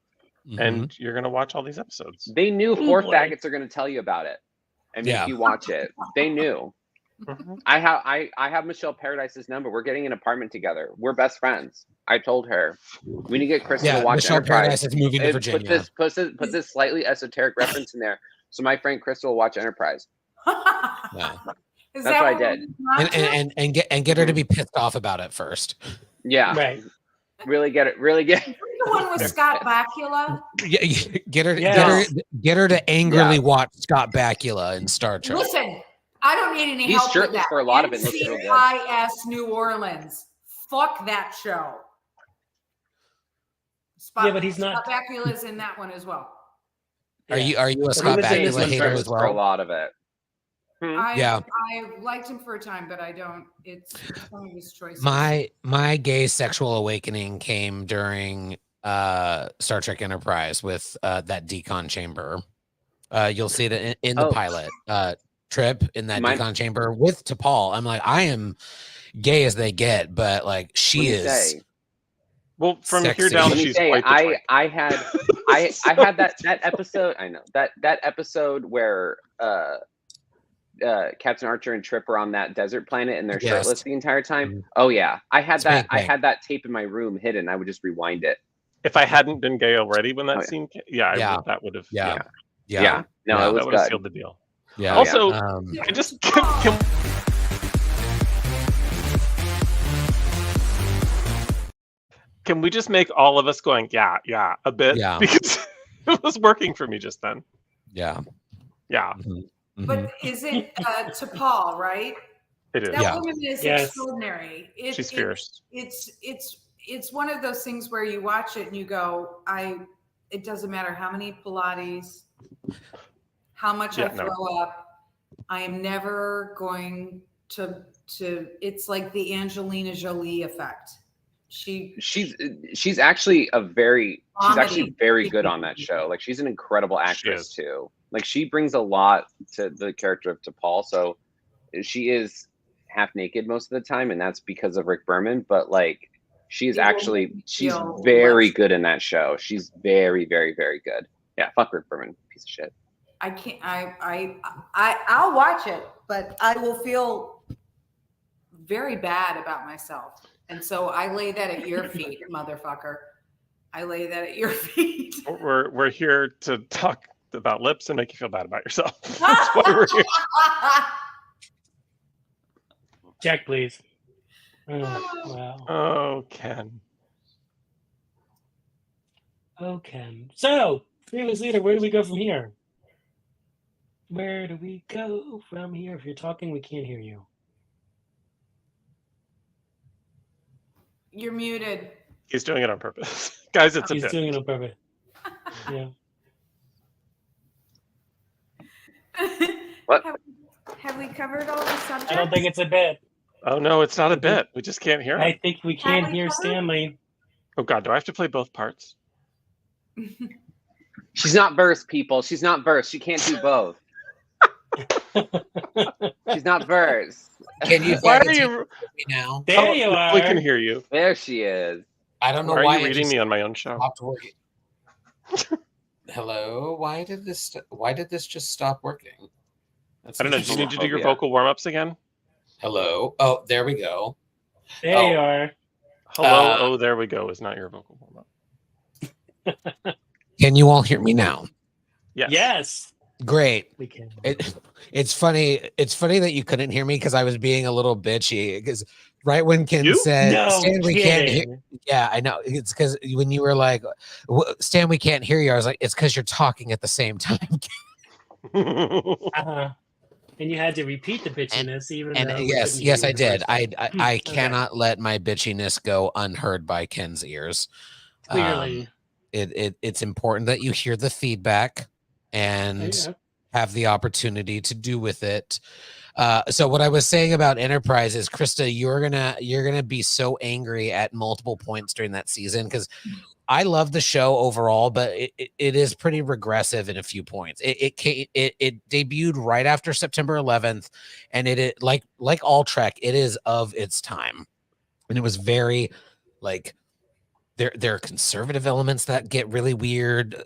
Mhm. and you're going to watch all these episodes. They knew Oh, four boy. faggots are going to tell you about it and make Yeah. you watch it. They knew. Mhm. I have Michelle Paradise's number. We're getting an apartment together. We're best friends. I told her we need to get Kristen Yeah. to watch Michelle Enterprise. Paradise is moving to And Virginia. put this slightly esoteric reference in there, so my friend Crystal will watch Enterprise. Yeah. Is That's that what I we did. need not to? And get her to be pissed off about it first. Yeah, Right. really get it. Really get. Is that the one with Scott Bakula? Get her to angrily watch Scott Bakula in Star Trek. Listen, I don't need any He's help with shirtless that. for a lot of it, looks real good. NCIS New Orleans. Fuck that show. Yeah, but he's not- Scott Bakula's in that one as well. Are you a he Scott was in this Bakula one hater first as For a well? lot of it. Yeah. I liked him for a time, but I don't. It's one of his choices. My gay sexual awakening came during Star Trek Enterprise with that decon chamber. You'll see it in the Oh. pilot trip in that Mine- decon chamber with T'Pol. I'm like, I am gay as they get, but like she Let me is. say, Well, from here Sexy. down, let me she's say, quite the twink. I had that episode. I know that episode where Captain Archer and Trip are on that desert planet and they're Yes. shirtless the entire time. Mhm. Oh yeah, I had Spank that. I bank. had that tape in my room hidden. I would just rewind it. If I hadn't been gay already when that Oh, yeah. scene came, Yeah. that would have, Yeah. Yeah, Yeah. no, Yeah, it was that would have good. sealed the deal. Yeah. Also, Um, I just can we just make all of us going, yeah, a bit? Yeah. Because it was working for me just then. yeah. Yeah, Mhm. Mhm. But is it T'Pol, right? it is. That Yeah. woman is Yes. extraordinary. She's fierce. It's one of those things where you watch it and you go, it doesn't matter how many Pilates, how much I Yeah, no. throw up, I am never going to it's like the Angelina Jolie effect. She's actually Comedy. very good on that show. Like she's an incredible actress is. too. Like she brings a lot to the character of T'Pol. So she is half naked most of the time, and that's because of Rick Berman. But like she's It will actually make you she's feel very less- good in that show. She's very, very, very good. Yeah, fuck Rick Berman, piece of shit. I can't I'll watch it, but I will feel very bad about myself. And so I lay that at your feet, motherfucker. I lay that at your feet. We're here to talk about lips and make you feel bad about yourself. That's why we're here. Check, please. Oh, wow. Oh, Ken. Okay. So, fearless leader, where do we go from here? Where do we go from here? If you're talking, we can't hear you. You're muted. He's doing it on purpose. Guys, it's a He's bit. doing it on purpose. Yeah. What? Have we covered all the subjects? I don't think it's a bit. Oh, no, it's not a bit. We just can't hear him. I think we can't Have we hear covered? Stanley. Oh, God, do I have to play both parts? She's not verse, people. She's not verse. She can't do both. She's not verse. Can you Why are fucking you? me now? There Oh, you we can are. hear you. There she is. I don't know Why why are you it reading just me on my own show? stopped working. Hello, why did this just stop working? That's I don't know. Do you need to do your Homophobia. vocal warm ups again? Hello. Oh, there we go. There Oh. you are. Hello. Oh, there we go. Is not your vocal warm up. Can you all hear me now? Yes. Yes, Great. we can. It's funny. It's funny that you couldn't hear me because I was being a little bitchy. Because right when Ken You? said, No "Stan, we can't hear," kidding. yeah, I know. It's because when you were like, "Stan, we can't hear you," I was like, "It's because you're talking at the same time." Uh-huh. And you had to repeat the bitchiness, even And though we yes, couldn't yes, hear I you the did. first I time. I Okay. cannot let my bitchiness go unheard by Ken's ears. Clearly. It's important that you hear the feedback and Yeah. have the opportunity to do with it. So what I was saying about Enterprise is, Krista, you're gonna be so angry at multiple points during that season because I love the show overall, but it is pretty regressive in a few points. It debuted right after September 11th, and it like all Trek, it is of its time, and it was very like there are conservative elements that get really weird.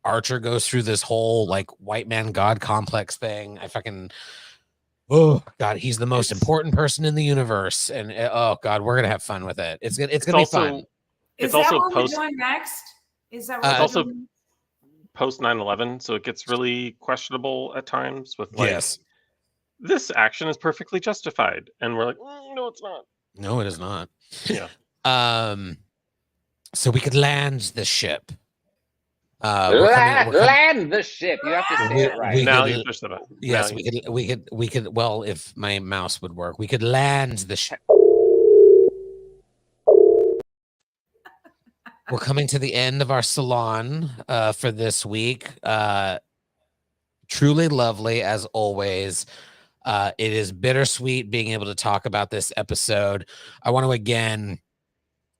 Archer goes through this whole like white man god complex thing. Oh God, he's the most It's- important person in the universe, and oh God, we're gonna have fun with it. It's gonna be also fun. Is It's that also what post- we're doing next? Is that It's what we're also doing? post 9/11, so it gets really questionable at times with like Yes, this action is perfectly justified, and we're like, no, it's not. no, it is not. Yeah. So we could land the ship. We're coming- Land the ship. You have to say it right. we Now could- you push the button. Yes, Now we could. Well, if my mouse would work, we could land the ship. We're coming to the end of our salon for this week. Truly lovely as always. It is bittersweet being able to talk about this episode. I want to again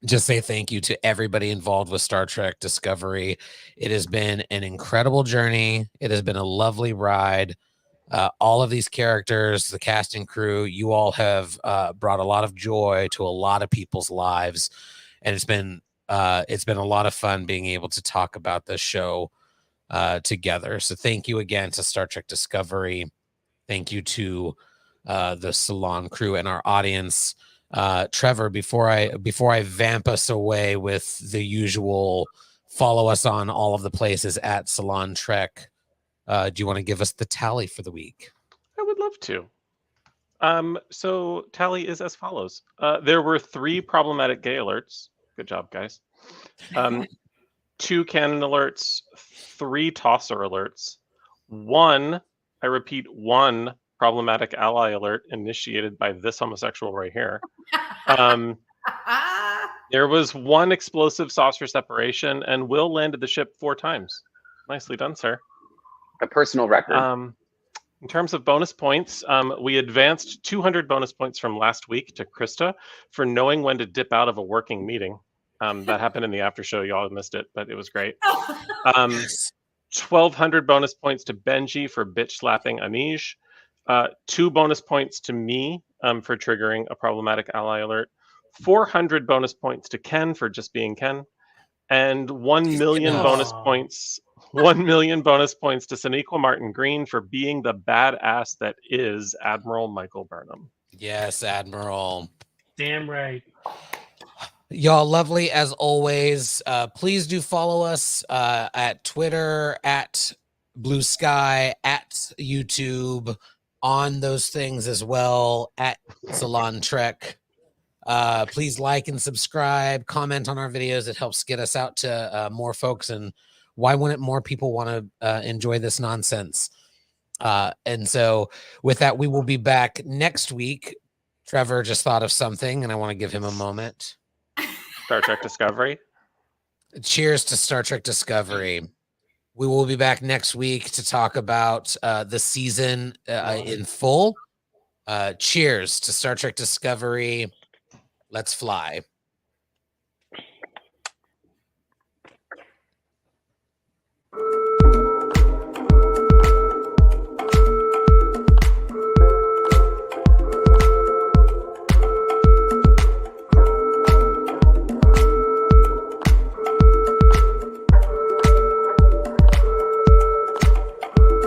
just say thank you to everybody involved with Star Trek Discovery. It has been an incredible journey. It has been a lovely ride. All of these characters, the cast and crew, you all have brought a lot of joy to a lot of people's lives, and it's been a lot of fun being able to talk about this show together. So thank you again to Star Trek Discovery. Thank you to the Salon crew and our audience. Trevor, before I vamp us away with the usual, follow us on all of the places at Salon Trek. Do you want to give us the tally for the week? I would love to. So tally is as follows. There were 3 problematic gay alerts. Good job, guys. 2 canon alerts, 3 tosser alerts, 1, I repeat, 1 problematic ally alert initiated by this homosexual right here. There was 1 explosive saucer separation, and Will landed the ship 4 times. Nicely done, sir. A personal record. In terms of bonus points, we advanced 200 bonus points from last week to Krista for knowing when to dip out of a working meeting. That happened in the after show. You all missed it, but it was great. 1,200 bonus points to Benji for bitch slapping Anish. 2 bonus points to me for triggering a problematic ally alert. 400 bonus points to Ken for just being Ken. And 1 million bonus Aw. points. 1 million bonus points to Sonequa Martin Green for being the badass that is Admiral Michael Burnham. Yes, Admiral. Damn right. Y'all lovely as always. Please do follow us at Twitter, at Blue Sky, at YouTube, on those things as well, at Salon Trek. Please like and subscribe, comment on our videos. It helps get us out to more folks, and why wouldn't more people want to enjoy this nonsense? And so with that, we will be back next week. Trevor just thought of something, and I want to give him a moment. Star Trek Discovery. Cheers to Star Trek Discovery. We will be back next week to talk about the season in full. Cheers to Star Trek Discovery. Let's fly.